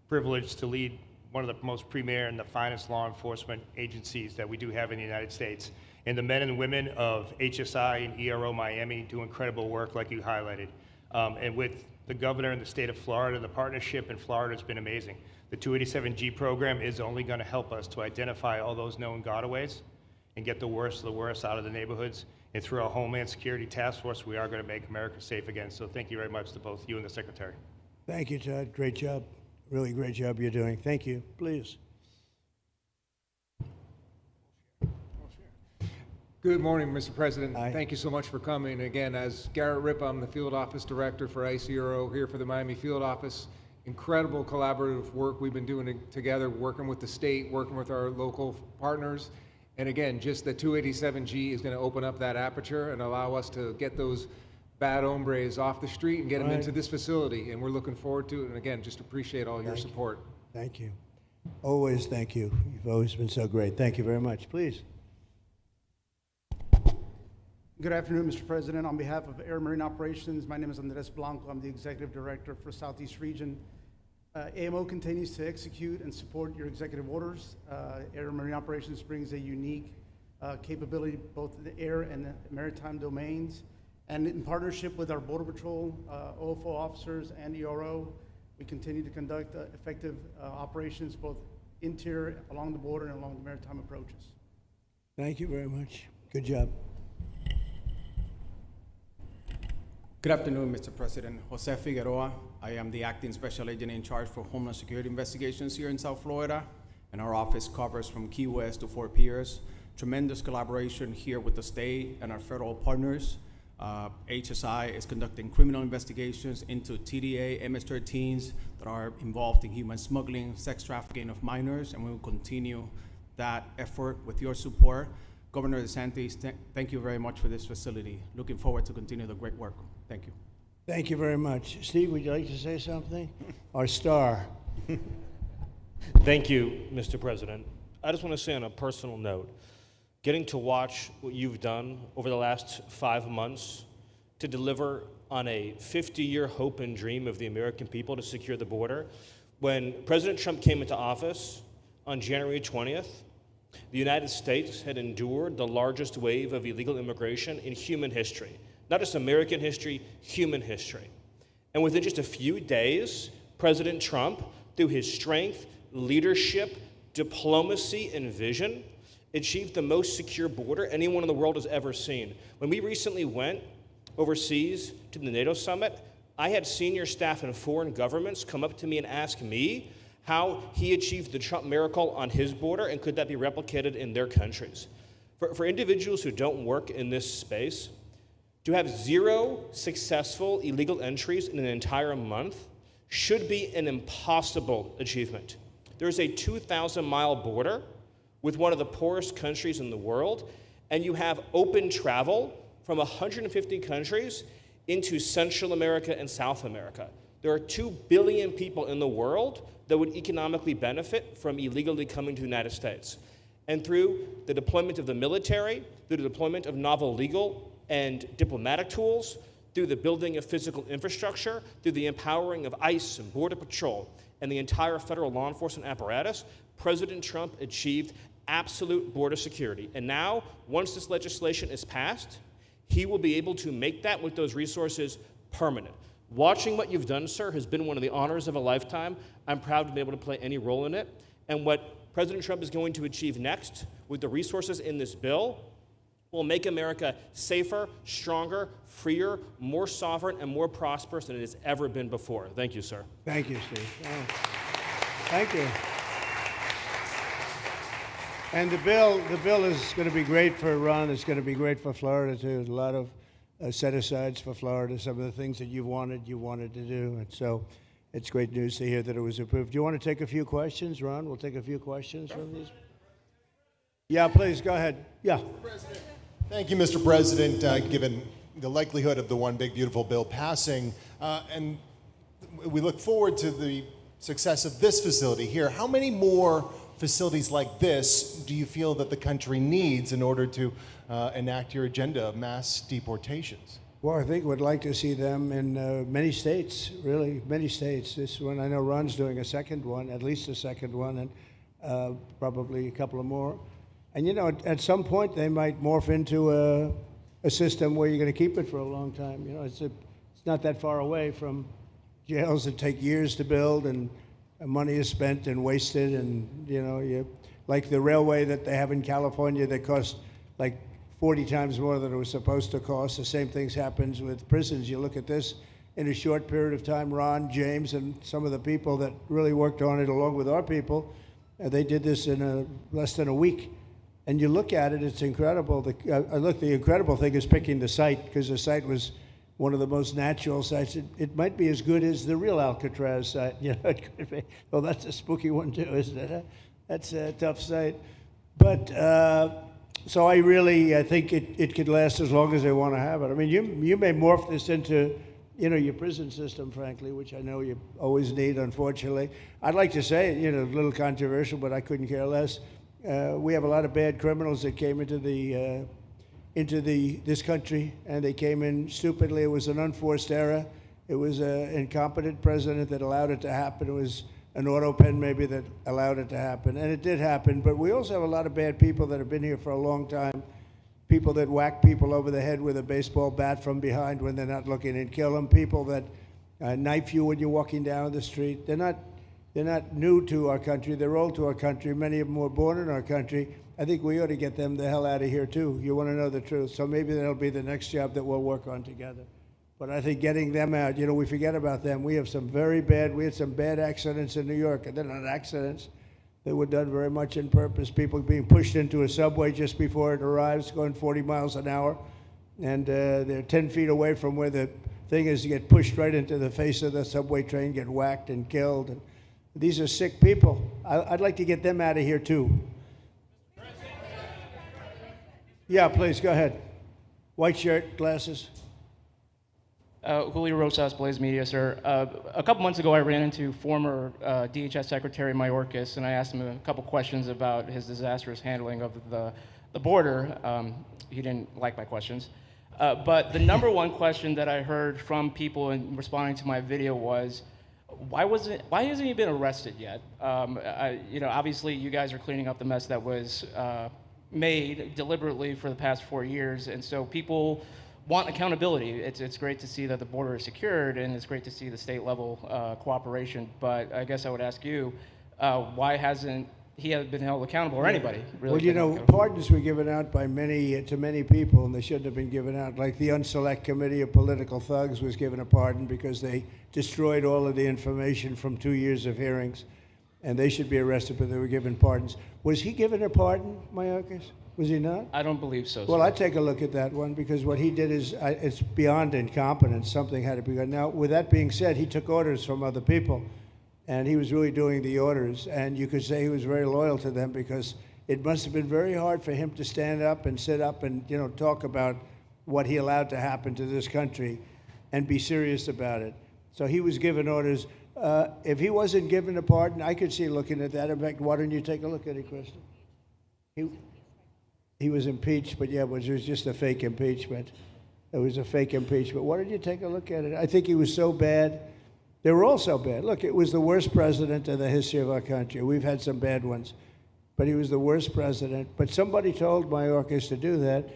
privilege to lead one of the most premier and the finest law enforcement agencies that we do have in the United States. And the men and women of HSI and ERO Miami do incredible work like you highlighted. And with the governor in the state of Florida, the partnership in Florida has been amazing. The 287G program is only going to help us to identify all those known gotaways and get the worst of the worst out of the neighborhoods. And through our Homeland Security Task Force, we are going to make America safe again. So thank you very much to both you and the Secretary. Thank you, Todd. Great job. Really great job you're doing. Thank you. Please. Good morning, Mr. President. Hi. Thank you so much for coming. Again, as Garrett Ripp, I'm the Field Office Director for ICERO here for the Miami Field Office. Incredible collaborative work we've been doing together, working with the state, working with our local partners. And again, just the 287G is going to open up that aperture and allow us to get those bad hombres off the street and get them Right. into this facility. And we're looking forward to it. And again, just appreciate all your Thank you. support. Thank you. Always thank you. You've always been so great. Thank you very much. Please. Good afternoon, Mr. President. On behalf of Air Marine Operations, my name is Andres Blanco. I'm the Executive Director for Southeast Region. AMO continues to execute and support your executive orders. Air Marine Operations brings a unique capability both in the air and the maritime domains. And in partnership with our Border Patrol, OFO officers, and ERO, we continue to conduct effective operations both interior, along the border, and along the maritime approaches. Thank you very much. Good job. Good afternoon, Mr. President. Jose Figueroa. I am the Acting Special Agent in charge for Homeland Security Investigations here in South Florida, and our office covers from Key West to Fort Pierce. Tremendous collaboration here with the state and our federal partners. HSI is conducting criminal investigations into TDA, MS-13s that are involved in human smuggling, sex trafficking of minors, and we will continue that effort with your support. Governor DeSantis, thank you very much for this facility. Looking forward to continue the great work. Thank you. Thank you very much. Steve, would you like to say something? Our star. Thank you, Mr. President. I just want to say on a personal note, getting to watch what you've done over the last 5 months to deliver on a 50-year hope and dream of the American people to secure the border. When President Trump came into office on January 20th, the United States had endured the largest wave of illegal immigration in human history. Not just American history, human history. And within just a few days, President Trump, through his strength, leadership, diplomacy, and vision, achieved the most secure border anyone in the world has ever seen. When we recently went overseas to the NATO summit, I had senior staff in foreign governments come up to me and ask me how he achieved the Trump miracle on his border and could that be replicated in their countries. For individuals who don't work in this space, to have 0 successful illegal entries in an entire month should be an impossible achievement. There's a 2,000-mile border with one of the poorest countries in the world, and you have open travel from 150 countries into Central America and South America. There are 2 billion people in the world that would economically benefit from illegally coming to the United States. And through the deployment of the military, through the deployment of novel legal and diplomatic tools, through the building of physical infrastructure, through the empowering of ICE and Border Patrol and the entire federal law enforcement apparatus, President Trump achieved absolute border security. And now, once this legislation is passed, he will be able to make that with those resources permanent. Watching what you've done, sir, has been one of the honors of a lifetime. I'm proud to be able to play any role in it. And what President Trump is going to achieve next with the resources in this bill will make America safer, stronger, freer, more sovereign, and more prosperous than it has ever been before. Thank you, sir. Thank you, Steve. Oh, thank you. And the bill is going to be great for Ron. It's going to be great for Florida too. A lot of set-asides for Florida. Some of the things that you wanted to do, and so it's great news to hear that it was approved. Do you want to take a few questions, Ron? We'll take a few questions from these. Yeah, please go ahead. Yeah. Thank you, Mr. President. Given the likelihood of the One Big Beautiful Bill passing, and we look forward to the success of this facility here, how many more facilities like this do you feel that the country needs in order to enact your agenda of mass deportations? Well, I think we'd like to see them in many states, really, many states. This one, I know Ron's doing a second one, at least a second one, and probably a couple of more. And you know, at some point they might morph into a system where you're going to keep it for a long time. You know, it's not that far away from jails that take years to build, and money is spent and wasted, and you know, like the railway that they have in California that costs like 40 times more than it was supposed to cost. The same things happens with prisons. You look at this in a short period of time. Ron, James, and some of the people that really worked on it along with our people, they did this in less than a week. And you look at it, it's incredible. The incredible thing is picking the site, because the site was one of the most natural sites. It might be as good as the real Alcatraz site. You know, it could be. Well, that's a spooky one too, isn't it? Huh? That's a tough site. But so I think it could last as long as they want to have it. I mean, you may morph this into, you know, your prison system, frankly, which I know you always need, unfortunately. I'd like to say, you know, a little controversial, but I couldn't care less. We have a lot of bad criminals that came into this country, and they came in stupidly. It was an unforced error. It was an incompetent president that allowed it to happen. It was an auto pen maybe that allowed it to happen, and it did happen. But we also have a lot of bad people that have been here for a long time, people that whack people over the head with a baseball bat from behind when they're not looking and kill them, people that knife you when you're walking down the street. They're not new to our country. They're old to our country. Many of them were born in our country. I think we ought to get them the hell out of here, too. You want to know the truth. So maybe that'll be the next job that we'll work on together. But I think getting them out, you know, we forget about them. We had some bad accidents in New York. And they're not accidents. They were done very much on purpose. People being pushed into a subway just before it arrives, going 40 miles an hour. And they're 10 feet away from where the thing is, to get pushed right into the face of the subway train, get whacked and killed. And these are sick people. I'd like to get them out of here, too. Yeah, please, go ahead. White shirt, glasses. Julio Rosas, Blaze Media, sir. A couple months ago, I ran into former DHS Secretary Mayorkas, and I asked him a couple questions about his disastrous handling of the border. He didn't like my questions. But the number one question that I heard from people in responding to my video was, why hasn't he been arrested yet? You know, obviously, you guys are cleaning up the mess that was made deliberately for the past 4 years, and so people want accountability. It's great to see that the border is secured, and it's great to see the state level cooperation. But I guess I would ask you, why hasn't he been held accountable, or anybody really? Well, you know, pardons were given out by to many people, and they shouldn't have been given out. Like the Unselect Committee of Political Thugs was given a pardon because they destroyed all of the information from 2 years of hearings, and they should be arrested, but they were given pardons. Was he given a pardon, Mayorkas? Was he not? I don't believe so. Well, sir. I'd take a look at that one, because what he did is it's beyond incompetence. Something had to be done. Now, with that being said, he took orders from other people, and he was really doing the orders. And you could say he was very loyal to them, because it must have been very hard for him to stand up and sit up and, you know, talk about what he allowed to happen to this country and be serious about it. So he was given orders. If he wasn't given a pardon, I could see looking at that. In fact, why don't you take a look at it, Kristen? He was impeached, but yeah, it was just a fake impeachment. It was a fake impeachment. Why don't you take a look at it? I think he was so bad. They were all so bad. Look, it was the worst president in the history of our country. We've had some bad ones, but he was the worst president. But somebody told Mayorkas to do that,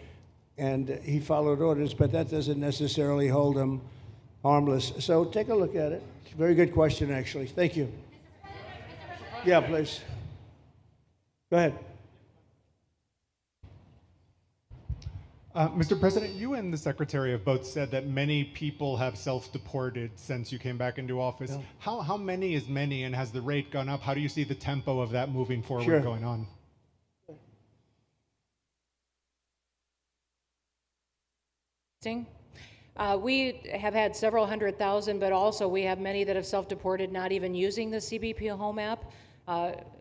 and he followed orders, but that doesn't necessarily hold him harmless. So take a look at it. It's a very good question, actually. Thank you. Yeah, please. Go ahead. Mr. President, you and the Secretary have both said that many people have self-deported since you came back into office. Yeah. How many is many, and has the rate gone up? How do you see the tempo of that moving forward going on? We have had several 100,000, but also we have many that have self-deported not even using the CBP Home app.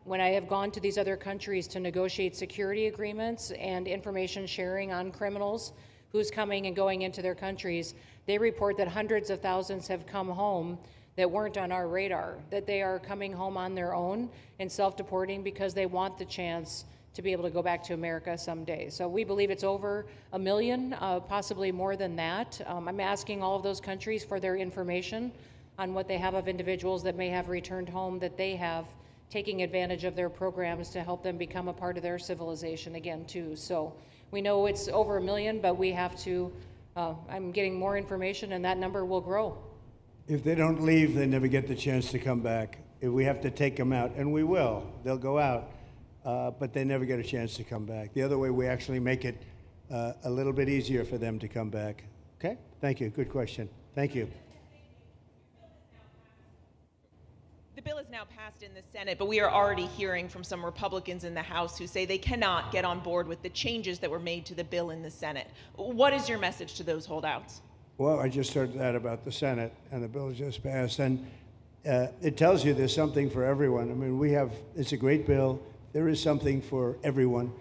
When I have gone to these other countries to negotiate security agreements and information sharing on criminals, who's coming and going into their countries, they report that hundreds of thousands have come home that weren't on our radar, that they are coming home on their own and self-deporting because they want the chance to be able to go back to America someday. So we believe it's over 1 million, possibly more than that. I'm asking all of those countries for their information on what they have of individuals that may have returned home that they have, taking advantage of their programs to help them become a part of their civilization again too. So we know it's over 1 million, but we have to, I'm getting more information and that number will grow. If they don't leave, they never get the chance to come back. If we have to take them out, and we will, they'll go out, but they never get a chance to come back. The other way, we actually make it a little bit easier for them to come back. Okay? Thank you. Good question. Thank you. The bill is now passed in the Senate, but we are already hearing from some Republicans in the House who say they cannot get on board with the changes that were made to the bill in the Senate. What is your message to those holdouts? Well, I just heard that about the Senate, and the bill just passed, and it tells you there's something for everyone. I mean, it's a great bill. There is something for everyone,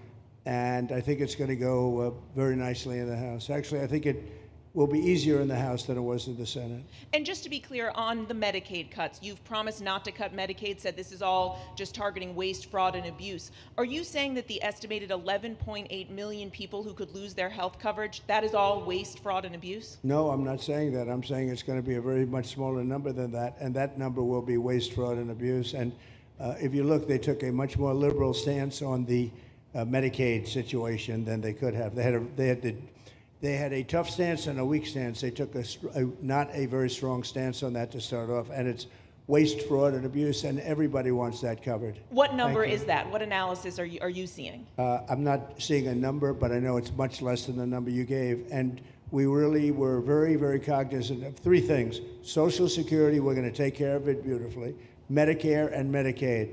and I think it's going to go very nicely in the House. Actually, I think it will be easier in the House than it was in the Senate. And just to be clear, on the Medicaid cuts, you've promised not to cut Medicaid, said this is all just targeting waste, fraud, and abuse. Are you saying that the estimated 11.8 million people who could lose their health coverage, that is all waste, fraud, and abuse? No, I'm not saying that. I'm saying it's going to be a very much smaller number than that, and that number will be waste, fraud, and abuse. And if you look, they took a much more liberal stance on the Medicaid situation than they could have. They had a tough stance and a weak stance. They took not a very strong stance on that to start off, and it's waste, fraud, and abuse, and everybody wants that covered. What number is that? What analysis are you seeing? I'm not seeing a number, but I know it's much less than the number you gave, and we really were very, very cognizant of three things. Social Security, we're going to take care of it beautifully. Medicare and Medicaid,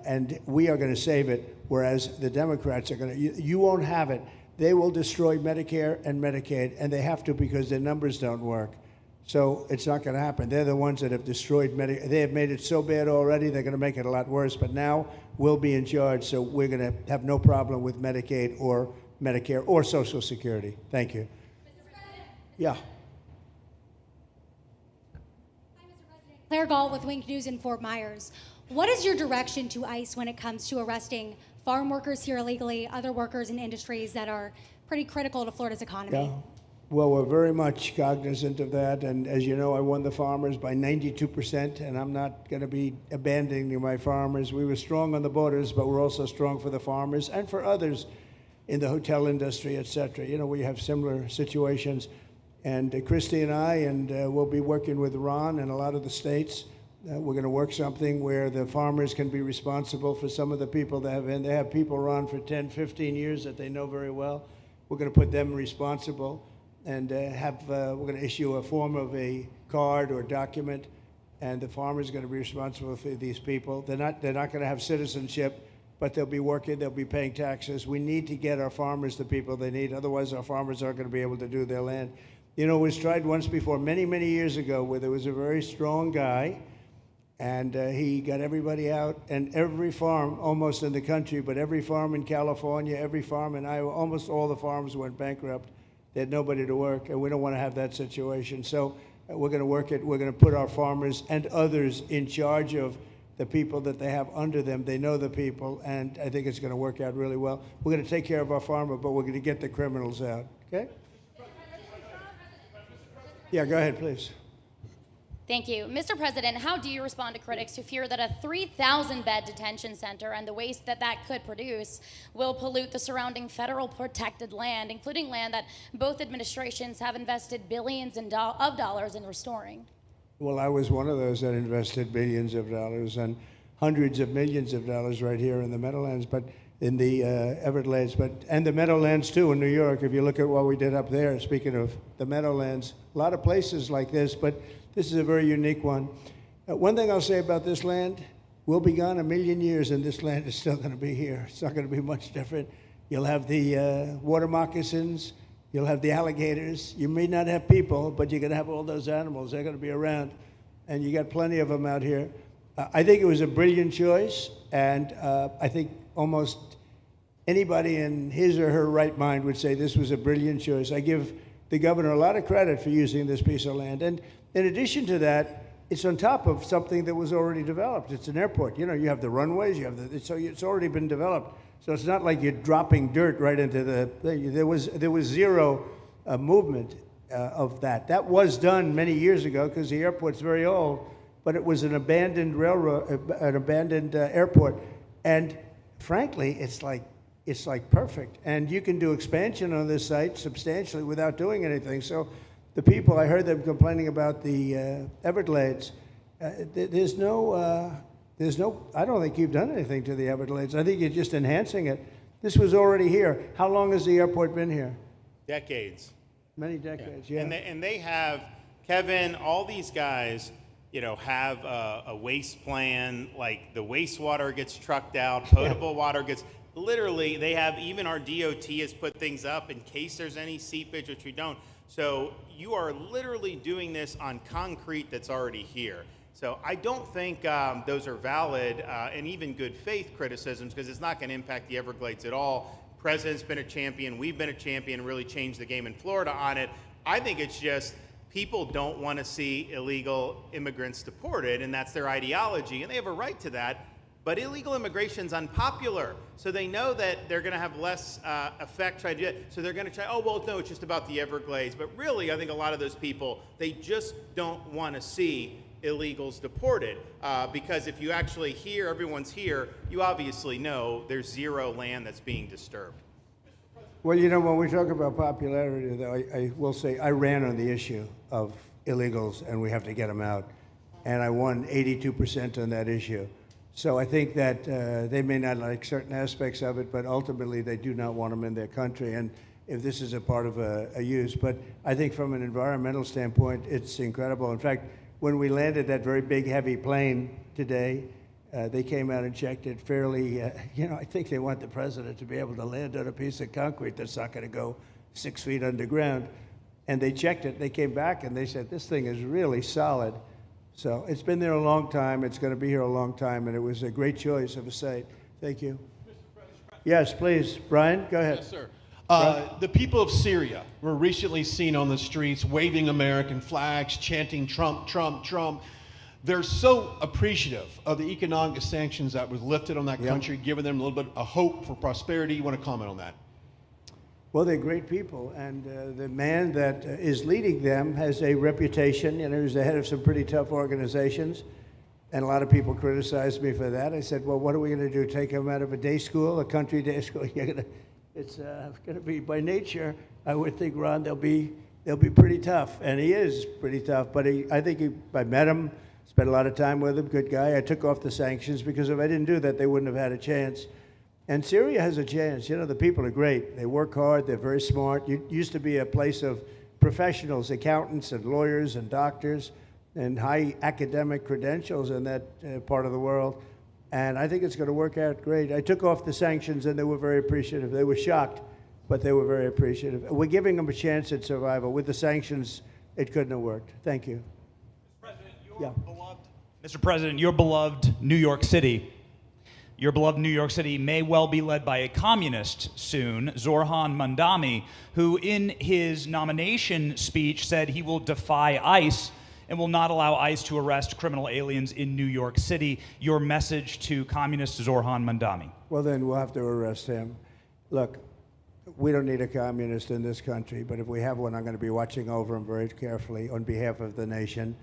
and we are going to save it, whereas the Democrats are going to, you won't have it. They will destroy Medicare and Medicaid, and they have to because their numbers don't work. So it's not going to happen. They're the ones that have destroyed Medicare. They have made it so bad already, they're going to make it a lot worse. But now we'll be in charge, so we're going to have no problem with Medicaid or Medicare or Social Security. Thank you. Yeah. Claire Gall with Wink News in Fort Myers. What is your direction to ICE when it comes to arresting farm workers here illegally, other workers in industries that are pretty critical to Florida's economy? Yeah. Well, we're very much cognizant of that, and as you know, I won the farmers by 92%, and I'm not going to be abandoning my farmers. We were strong on the borders, but we're also strong for the farmers and for others in the hotel industry, et cetera. You know, we have similar situations, and Christy and I, and we'll be working with Ron and a lot of the states. We're going to work something where the farmers can be responsible for some of the people that have been. They have people run for 10, 15 years that they know very well. We're going to put them responsible and we're going to issue a form of a card or document, and the farmer's going to be responsible for these people. They're not going to have citizenship, but they'll be working, they'll be paying taxes. We need to get our farmers the people they need, otherwise our farmers aren't going to be able to do their land. You know, it was tried once before, many, many years ago, where there was a very strong guy, and he got everybody out, and every farm almost in the country, but every farm in California, every farm in Iowa, almost all the farms went bankrupt. They had nobody to work, and we don't want to have that situation. So We're going to work it. We're going to put our farmers and others in charge of the people that they have under them. They know the people, and I think it's going to work out really well. We're going to take care of our farmer, but we're going to get the criminals out. Okay? Yeah, go ahead, please. Thank you. Mr. President, how do you respond to critics who fear that a 3,000-bed detention center and the waste that that could produce will pollute the surrounding federal protected land, including land that both administrations have invested billions of dollars in restoring? Well, I was one of those that invested billions of dollars and hundreds of millions of dollars right here in the Meadowlands, but in the Everglades, and the Meadowlands too in New York. If you look at what we did up there, speaking of the Meadowlands, a lot of places like this, but this is a very unique one. One thing I'll say about this land, we'll be gone 1,000,000 years and this land is still going to be here. It's not going to be much different. You'll have the water moccasins, you'll have the alligators. You may not have people, but you're going to have all those animals. They're going to be around, and you got plenty of them out here. I think it was a brilliant choice, and I think almost anybody in his or her right mind would say this was a brilliant choice. I give the governor a lot of credit for using this piece of land. And in addition to that, it's on top of something that was already developed. It's an airport. You know, you have the runways, you have so it's already been developed. So it's not like you're dropping dirt right into the thing. There was zero movement of that. That was done many years ago because the airport's very old, but it was an abandoned railroad, an abandoned airport. And frankly, it's like perfect. And you can do expansion on this site substantially without doing anything. So the people, I heard them complaining about the Everglades. There's no, I don't think you've done anything to the Everglades. I think you're just enhancing it. This was already here. How long has the airport been here? Decades. Many decades, yeah. And they have, Kevin, all these guys, you know, have a waste plan, like the wastewater gets trucked out, potable water gets, literally, they have, even our DOT has put things up in case there's any seepage, which we don't. So you are literally doing this on concrete that's already here. So I don't think those are valid and even good faith criticisms, because it's not going to impact the Everglades at all. President's been a champion, we've been a champion, really changed the game in Florida on it. I think it's just people don't want to see illegal immigrants deported, and that's their ideology, and they have a right to that. But illegal immigration's unpopular, so they know that they're going to have less effect trying to do it. So they're going to try, oh, well, no, it's just about the Everglades. But really, I think a lot of those people, they just don't want to see illegals deported. Because if you actually hear everyone's here, you obviously know there's zero land that's being disturbed. Well, you know, when we talk about popularity, though, I will say I ran on the issue of illegals, and we have to get them out. And I won 82% on that issue. So I think that they may not like certain aspects of it, but ultimately they do not want them in their country. And if this is a part of a use, but I think from an environmental standpoint, it's incredible. In fact, when we landed that very big, heavy plane today, they came out and checked it fairly. You know, I think they want the president to be able to land on a piece of concrete that's not going to go 6 feet underground. And they checked it. They came back and they said, this thing is really solid. So it's been there a long time. It's going to be here a long time, and it was a great choice of a site. Thank you. Yes, please. Brian, go ahead. Yes, sir. The people of Syria were recently seen on the streets waving American flags, chanting Trump, Trump, Trump. They're so appreciative of the economic sanctions that was lifted on that country, giving them a little bit of hope for prosperity. You want to comment on that? Well, they're great people, and the man that is leading them has a reputation. You know, he's the head of some pretty tough organizations, and a lot of people criticized me for that. I said, well, what are we going to do, take him out of a day school, a country day school? It's going to be, by nature, I would think, Ron, they'll be pretty tough, and he is pretty tough, but I think I met him, spent a lot of time with him, good guy. I took off the sanctions because if I didn't do that, they wouldn't have had a chance. And Syria has a chance. You know, the people are great. They work hard. They're very smart. It used to be a place of professionals, accountants and lawyers and doctors and high academic credentials in that part of the world. And I think it's going to work out great. I took off the sanctions, and they were very appreciative. They were shocked, but they were very appreciative. We're giving them a chance at survival. With the sanctions, it couldn't have worked. Thank you. Mr. President, your beloved New York City, your beloved New York City may well be led by a communist soon, Zorhan Mandami, who in his nomination speech said he will defy ICE and will not allow ICE to arrest criminal aliens in New York City. Your message to communist Zorhan Mandami. Well, then we'll have to arrest him. Look, we don't need a communist in this country, but if we have one, I'm going to be watching over him very carefully on behalf of the nation.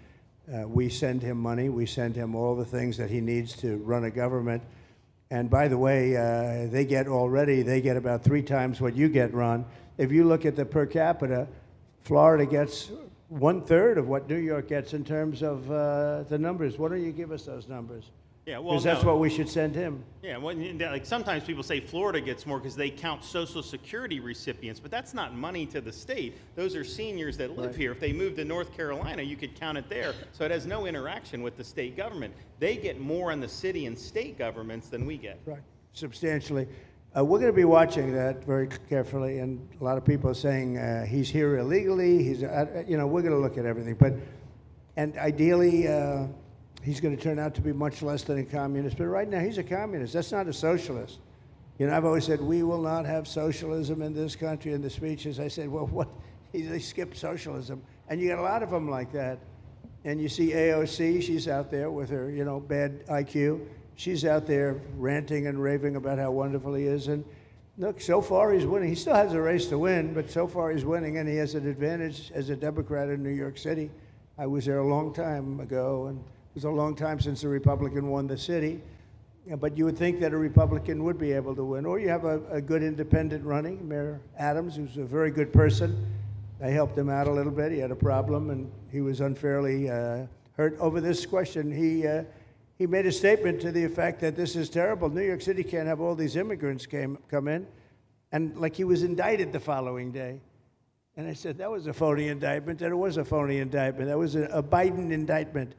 We send him money. We send him all the things that he needs to run a government. And by the way, they get about 3 times what you get, Ron. If you look at the per capita, Florida gets 1/3 of what New York gets in terms of the numbers. Why don't you give us those numbers? Yeah, well, because that's what we should send him. Yeah, well, like sometimes people say Florida gets more because they count Social Security recipients, but that's not money to the state. Those are seniors that live here. If they moved to North Carolina, you could count it there. So it has no interaction with the state government. They get more in the city and state governments than we get. Right, substantially. We're going to be watching that very carefully, and a lot of people are saying he's here illegally. He's, we're going to look at everything, and ideally. He's going to turn out to be much less than a communist. But right now, he's a communist. That's not a socialist. I've always said, we will not have socialism in this country. In the speeches, I said, well, what? They skipped socialism. And you got a lot of them like that. And you see AOC, she's out there with her, bad IQ. She's out there ranting and raving about how wonderful he is. And look, so far he's winning. He still has a race to win, but so far he's winning, and he has an advantage as a Democrat in New York City. I was there a long time ago, and it was a long time since a Republican won the city, but you would think that a Republican would be able to win. Or you have a good independent running, Mayor Adams, who's a very good person. I helped him out a little bit. He had a problem, and he was unfairly hurt over this question. He made a statement to the effect that this is terrible. New York City can't have all these immigrants come in, and like he was indicted the following day. And I said, that was a phony indictment, and it was a phony indictment. That was a Biden indictment.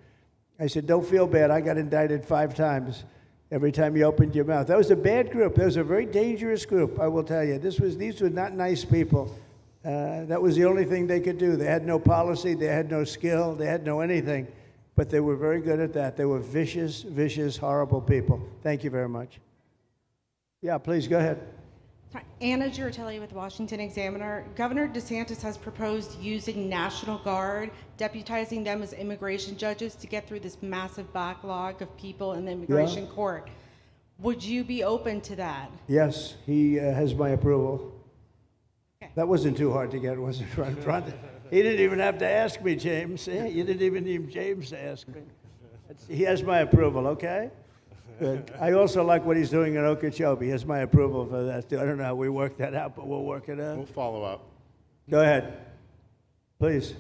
I said, don't feel bad. I got indicted 5 times every time you opened your mouth. That was a bad group. That was a very dangerous group, I will tell you. These were not nice people. That was the only thing they could do. They had no policy. They had no skill. They had no anything. But they were very good at that. They were vicious, vicious, horrible people. Thank you very much. Yeah, please, go ahead. Anna Giratelli with Washington Examiner. Governor DeSantis has proposed using National Guard, deputizing them as immigration judges to get through this massive backlog of people in the immigration court. Would you be open to that? Yes, he has my approval. Okay. That wasn't too hard to get, was it, Ron? He didn't even have to ask me, James. You didn't even need James to ask me. He has my approval, okay? Good. I also like what he's doing in Okeechobee. He has my approval for that, too. I don't know how we work that out, but we'll work it out. We'll follow up. Go ahead. Please.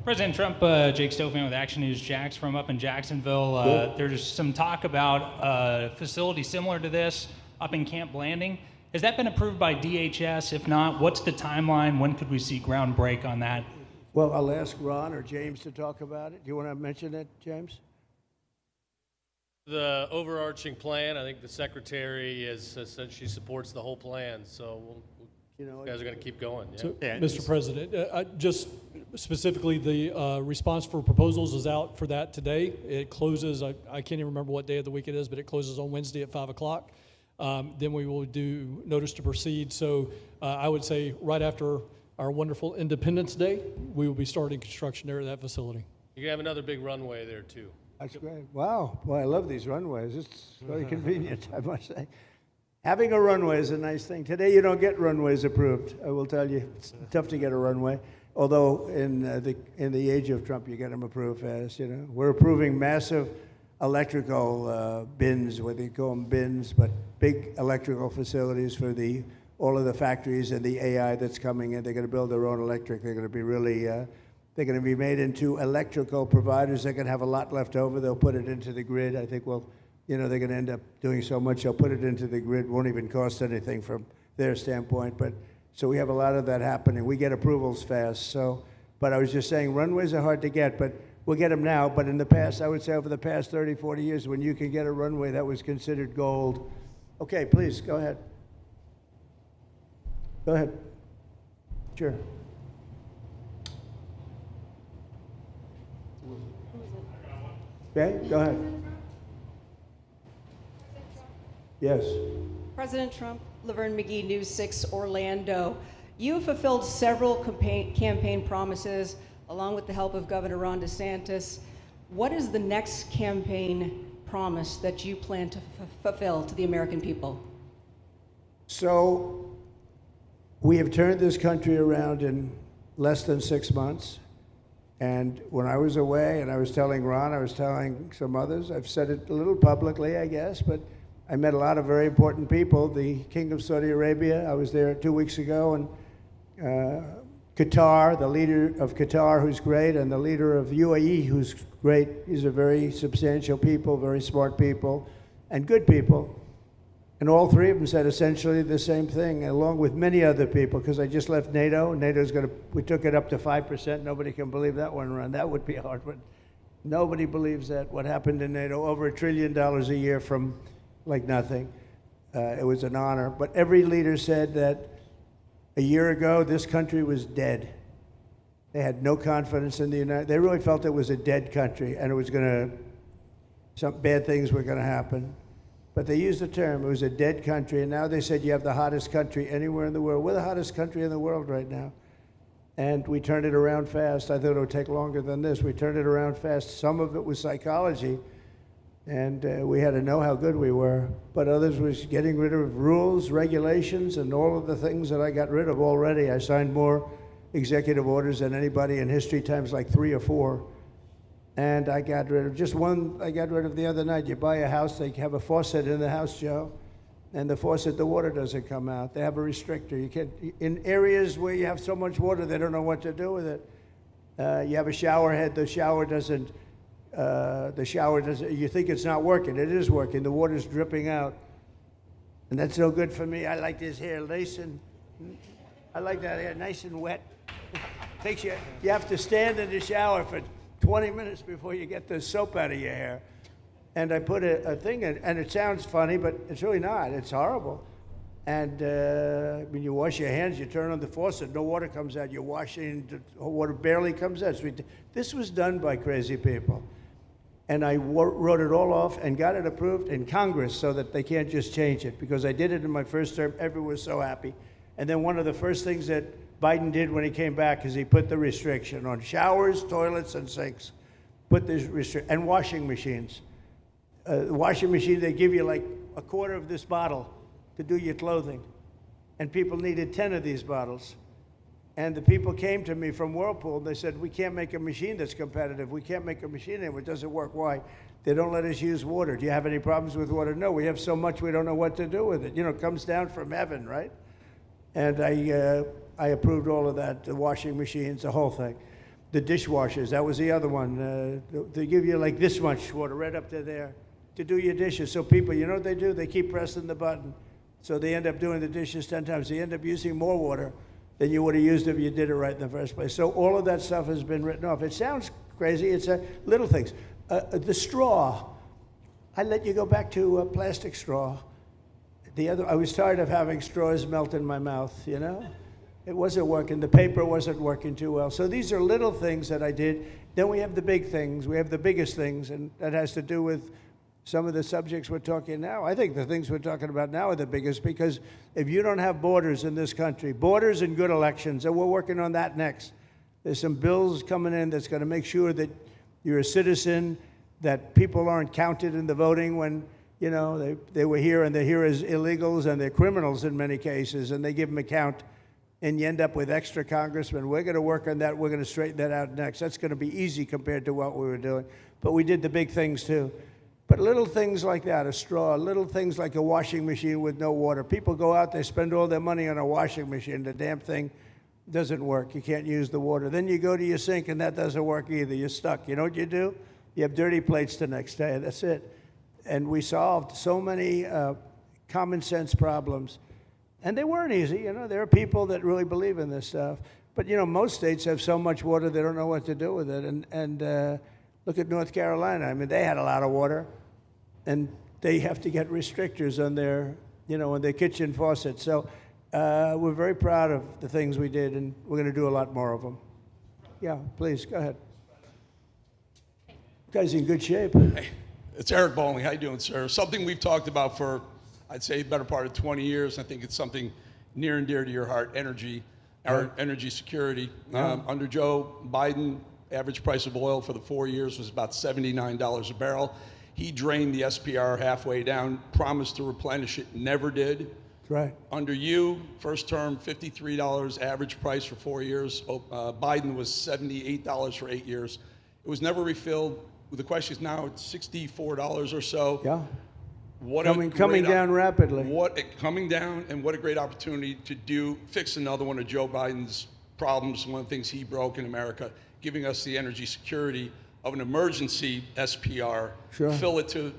President Trump, Jake Stofan with Action News Jax from up in Jacksonville. There's some talk about a facility similar to this up in Camp Blanding. Has that been approved by DHS? If not, what's the timeline? When could we see ground break on that? Well, I'll ask Ron or James to talk about it. Do you want to mention it, James? The overarching plan, I think the secretary has said she supports the whole plan, so you guys are going to keep going. Yeah. So, Mr. President, just specifically, the response for proposals is out for that today. It closes, I can't even remember what day of the week it is, but it closes on Wednesday at 5 o'clock. Then we will do notice to proceed. So I would say right after our wonderful Independence Day, we will be starting construction there at that facility. You're going to have another big runway there, too. That's great. Wow. Boy, I love these runways. It's very convenient, I must say. Having a runway is a nice thing. Today, you don't get runways approved. I will tell you, it's tough to get a runway. Although in the age of Trump, you get them approved fast. We're approving massive electrical bins, what they call them bins, but big electrical facilities for all of the factories and the AI that's coming in. They're going to build their own electric. They're going to be really. They're going to be made into electrical providers. They're going to have a lot left over. They'll put it into the grid. I think, they're going to end up doing so much. They'll put it into the grid. Won't even cost anything from their standpoint. So we have a lot of that happening. We get approvals fast. But I was just saying, runways are hard to get, but we'll get them now. But in the past, I would say over the past 30, 40 years, when you can get a runway, that was considered gold. Okay, please, go ahead. Go ahead. Sure. Okay, go ahead. Yes. President Trump, Laverne McGee, News 6 Orlando. You have fulfilled several campaign promises along with the help of Governor Ron DeSantis. What is the next campaign promise that you plan to fulfill to the American people? So we have turned this country around in less than 6 months. And when I was away, and I was telling Ron, I was telling some others, I've said it a little publicly, I guess, but I met a lot of very important people. The King of Saudi Arabia, I was there 2 weeks ago, and Qatar, the leader of Qatar, who's great, and the leader of UAE, who's great. These are very substantial people, very smart people, and good people. And all three of them said essentially the same thing, along with many other people, because I just left NATO. NATO's we took it up to 5%. Nobody can believe that one run. That would be hard, but nobody believes that, what happened in NATO, over $1 trillion a year from like nothing. It was an honor. But every leader said that a year ago, this country was dead. They had no confidence in the United. They really felt it was a dead country, and it was some bad things were going to happen. But they used the term, it was a dead country, and now they said you have the hottest country anywhere in the world. We're the hottest country in the world right now. And we turned it around fast. I thought it would take longer than this. We turned it around fast. Some of it was psychology, and we had to know how good we were. But others was getting rid of rules, regulations, and all of the things that I got rid of already. I signed more executive orders than anybody in history, times like 3 or 4. And I got rid of just one. I got rid of the other night. You buy a house, they have a faucet in the house, Joe, and the faucet, the water doesn't come out. They have a restrictor. You can't, in areas where you have so much water, they don't know what to do with it. You have a shower head, the shower doesn't, you think it's not working. It is working. The water's dripping out. And that's no good for me. I like this hair nice and, I like that hair nice and wet. Takes you have to stand in the shower for 20 minutes before you get the soap out of your hair. And I put a thing in, and it sounds funny, but it's really not. It's horrible. And when you wash your hands, you turn on the faucet, no water comes out. You're washing, the water barely comes out. This was done by crazy people. And I wrote it all off and got it approved in Congress so that they can't just change it, because I did it in my first term. Everyone was so happy. And then one of the first things that Biden did when he came back is he put the restriction on showers, toilets, and sinks. Put this restriction, and washing machines. The washing machine, they give you like a quarter of this bottle to do your clothing. And people needed 10 of these bottles. And the people came to me from Whirlpool, and they said, we can't make a machine that's competitive. We can't make a machine anymore. It doesn't work. Why? They don't let us use water. Do you have any problems with water? No, we have so much we don't know what to do with it. You know, it comes down from heaven, right? And I approved all of that, the washing machines, the whole thing. The dishwashers, that was the other one. They give you like this much water right up to there to do your dishes. So people, you know what they do? They keep pressing the button. So they end up doing the dishes 10 times. They end up using more water than you would have used if you did it right in the first place. So all of that stuff has been written off. It sounds crazy. It's little things. The straw, I let you go back to a plastic straw. I was tired of having straws melt in my mouth, you know? It wasn't working. The paper wasn't working too well. So these are little things that I did. Then we have the big things. We have the biggest things, and that has to do with some of the subjects we're talking now. I think the things we're talking about now are the biggest, because if you don't have borders in this country, borders and good elections, and we're working on that next. There's some bills coming in that's going to make sure that you're a citizen, that people aren't counted in the voting when, you know, they were here and they're here as illegals and they're criminals in many cases, and they give them a count. And you end up with extra congressmen. We're going to work on that. We're going to straighten that out next. That's going to be easy compared to what we were doing. But we did the big things, too. But little things like that, a straw, little things like a washing machine with no water. People go out, they spend all their money on a washing machine. The damn thing doesn't work. You can't use the water. Then you go to your sink, and that doesn't work either. You're stuck. You know what you do? You have dirty plates the next day. That's it. And we solved so many common sense problems. And they weren't easy, you know. There are people that really believe in this stuff. But, you know, most states have so much water, they don't know what to do with it. And look at North Carolina. I mean, they had a lot of water, and they have to get restrictors on their, you know, on their kitchen faucets. So we're very proud of the things we did, and we're going to do a lot more of them. Yeah, please, go ahead. You guys in good shape. Hey, it's Eric Bowling. How you doing, sir? Something we've talked about for I'd say, better part of 20 years. I think it's something near and dear to your heart, energy, our energy security. Under Joe Biden, average price of oil for the 4 years was about $79 a barrel. He drained the SPR halfway down, promised to replenish it, never did. That's right. Under you, first term, $53 average price for 4 years. Biden was $78 for 8 years. It was never refilled. The question is now it's $64 or so. Yeah. What coming down rapidly. Coming down, and what a great opportunity to fix another one of Joe Biden's problems, one of the things he broke in America, giving us the energy security of an emergency SPR, Sure. fill it to,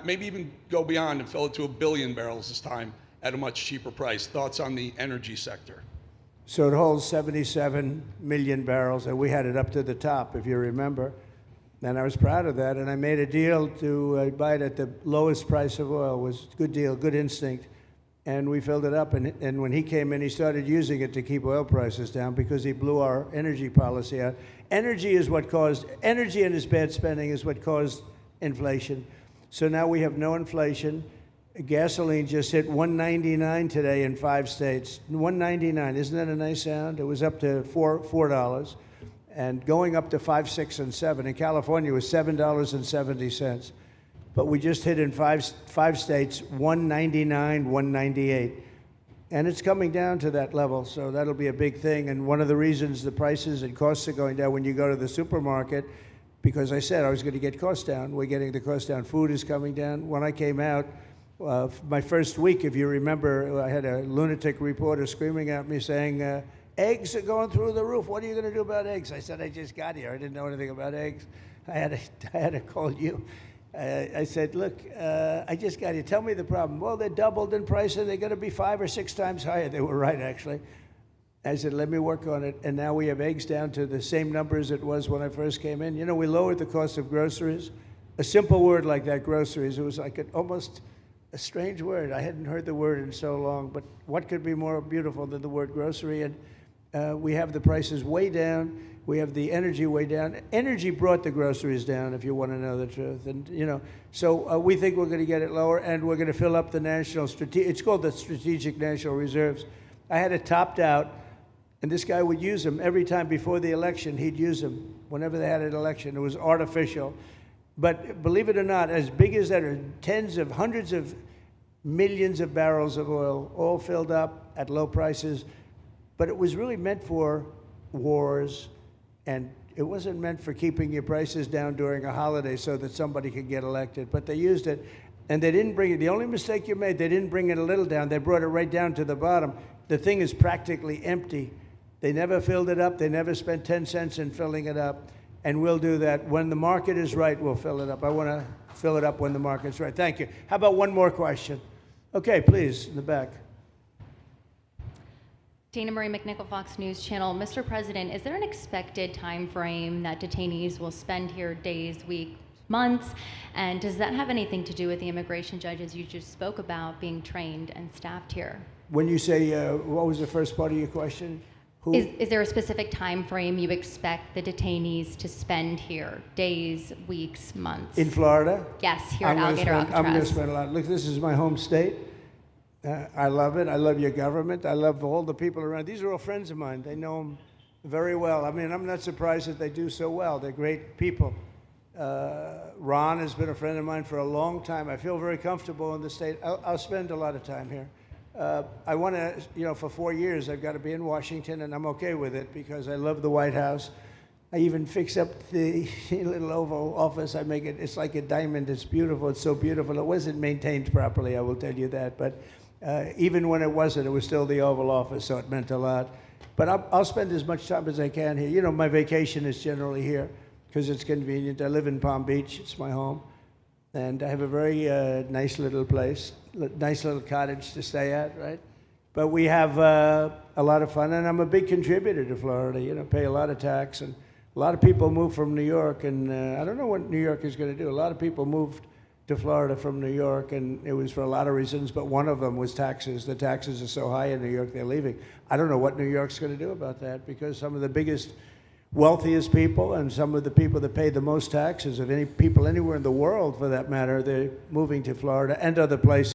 maybe even go beyond and fill it to 1 billion barrels this time at a much cheaper price. Thoughts on the energy sector? So it holds 77 million barrels, and we had it up to the top, if you remember. And I was proud of that, and I made a deal to buy it at the lowest price of oil. It was a good deal, good instinct. And we filled it up, and when he came in, he started using it to keep oil prices down because he blew our energy policy out. Energy and his bad spending is what caused inflation. So now we have no inflation. Gasoline just hit $1.99 today in 5 states. $1.99, isn't that a nice sound? It was up to $4, and going up to $5, $6, and $7. In California, it was $7.70. But we just hit in five states, $1.99, $1.98. And it's coming down to that level, so that'll be a big thing. And one of the reasons the prices and costs are going down when you go to the supermarket, because I said I was going to get costs down. We're getting the cost down. Food is coming down. When I came out, my first week, if you remember, I had a lunatic reporter screaming at me saying, eggs are going through the roof. What are you going to do about eggs? I said, I just got here. I didn't know anything about eggs. I had to call you. I said, look, I just got here. Tell me the problem. Well, they're doubled in price, and they're going to be 5 or 6 times higher. They were right, actually. I said, let me work on it. And now we have eggs down to the same numbers it was when I first came in. You know, we lowered the cost of groceries. A simple word like that, groceries, it was like almost a strange word. I hadn't heard the word in so long, but what could be more beautiful than the word grocery? And we have the prices way down. We have the energy way down. Energy brought the groceries down, if you want to know the truth. And, you know, so we think we're going to get it lower, and we're going to fill up the it's called the Strategic National Reserves. I had it topped out, and this guy would use them every time before the election. He'd use them whenever they had an election. It was artificial. But believe it or not, as big as that are tens of hundreds of millions of barrels of oil, all filled up at low prices. But it was really meant for wars, and it wasn't meant for keeping your prices down during a holiday so that somebody could get elected. But they used it, and they didn't bring it. The only mistake you made, they didn't bring it a little down. They brought it right down to the bottom. The thing is practically empty. They never filled it up. They never spent 10 cents in filling it up. And we'll do that. When the market is right, we'll fill it up. I want to fill it up when the market's right. Thank you. How about one more question? Okay, please, in the back. Dana Marie McNichol, Fox News Channel. Mr. President, is there an expected time frame that detainees will spend here, days, weeks, months? And does that have anything to do with the immigration judges you just spoke about being trained and staffed here? When you say, what was the first part of your question? Is there a specific time frame you expect the detainees to spend here, days, weeks, months? In Florida? Yes, here at Alligator Alcatraz. I'm going to spend a lot. Look, this is my home state. I love it. I love your government. I love all the people around. These are all friends of mine. They know them very well. I mean, I'm not surprised that they do so well. They're great people. Ron has been a friend of mine for a long time. I feel very comfortable in the state. I'll spend a lot of time here. I want to, you know, for 4 years, I've got to be in Washington, and I'm okay with it because I love the White House. I even fix up the little Oval Office. I make it, it's like a diamond. It's beautiful. It's so beautiful. It wasn't maintained properly, I will tell you that. But even when it wasn't, it was still the Oval Office, so it meant a lot. But I'll spend as much time as I can here. You know, my vacation is generally here because it's convenient. I live in Palm Beach. It's my home. And I have a very nice little place, nice little cottage to stay at, right? But we have a lot of fun, and I'm a big contributor to Florida, you know, pay a lot of tax. And a lot of people move from New York, and I don't know what New York is going to do. A lot of people moved to Florida from New York, and it was for a lot of reasons, but one of them was taxes. The taxes are so high in New York, they're leaving. I don't know what New York's going to do about that, because some of the biggest, wealthiest people and some of the people that pay the most taxes of any people anywhere in the world, for that matter, they're moving to Florida and other places.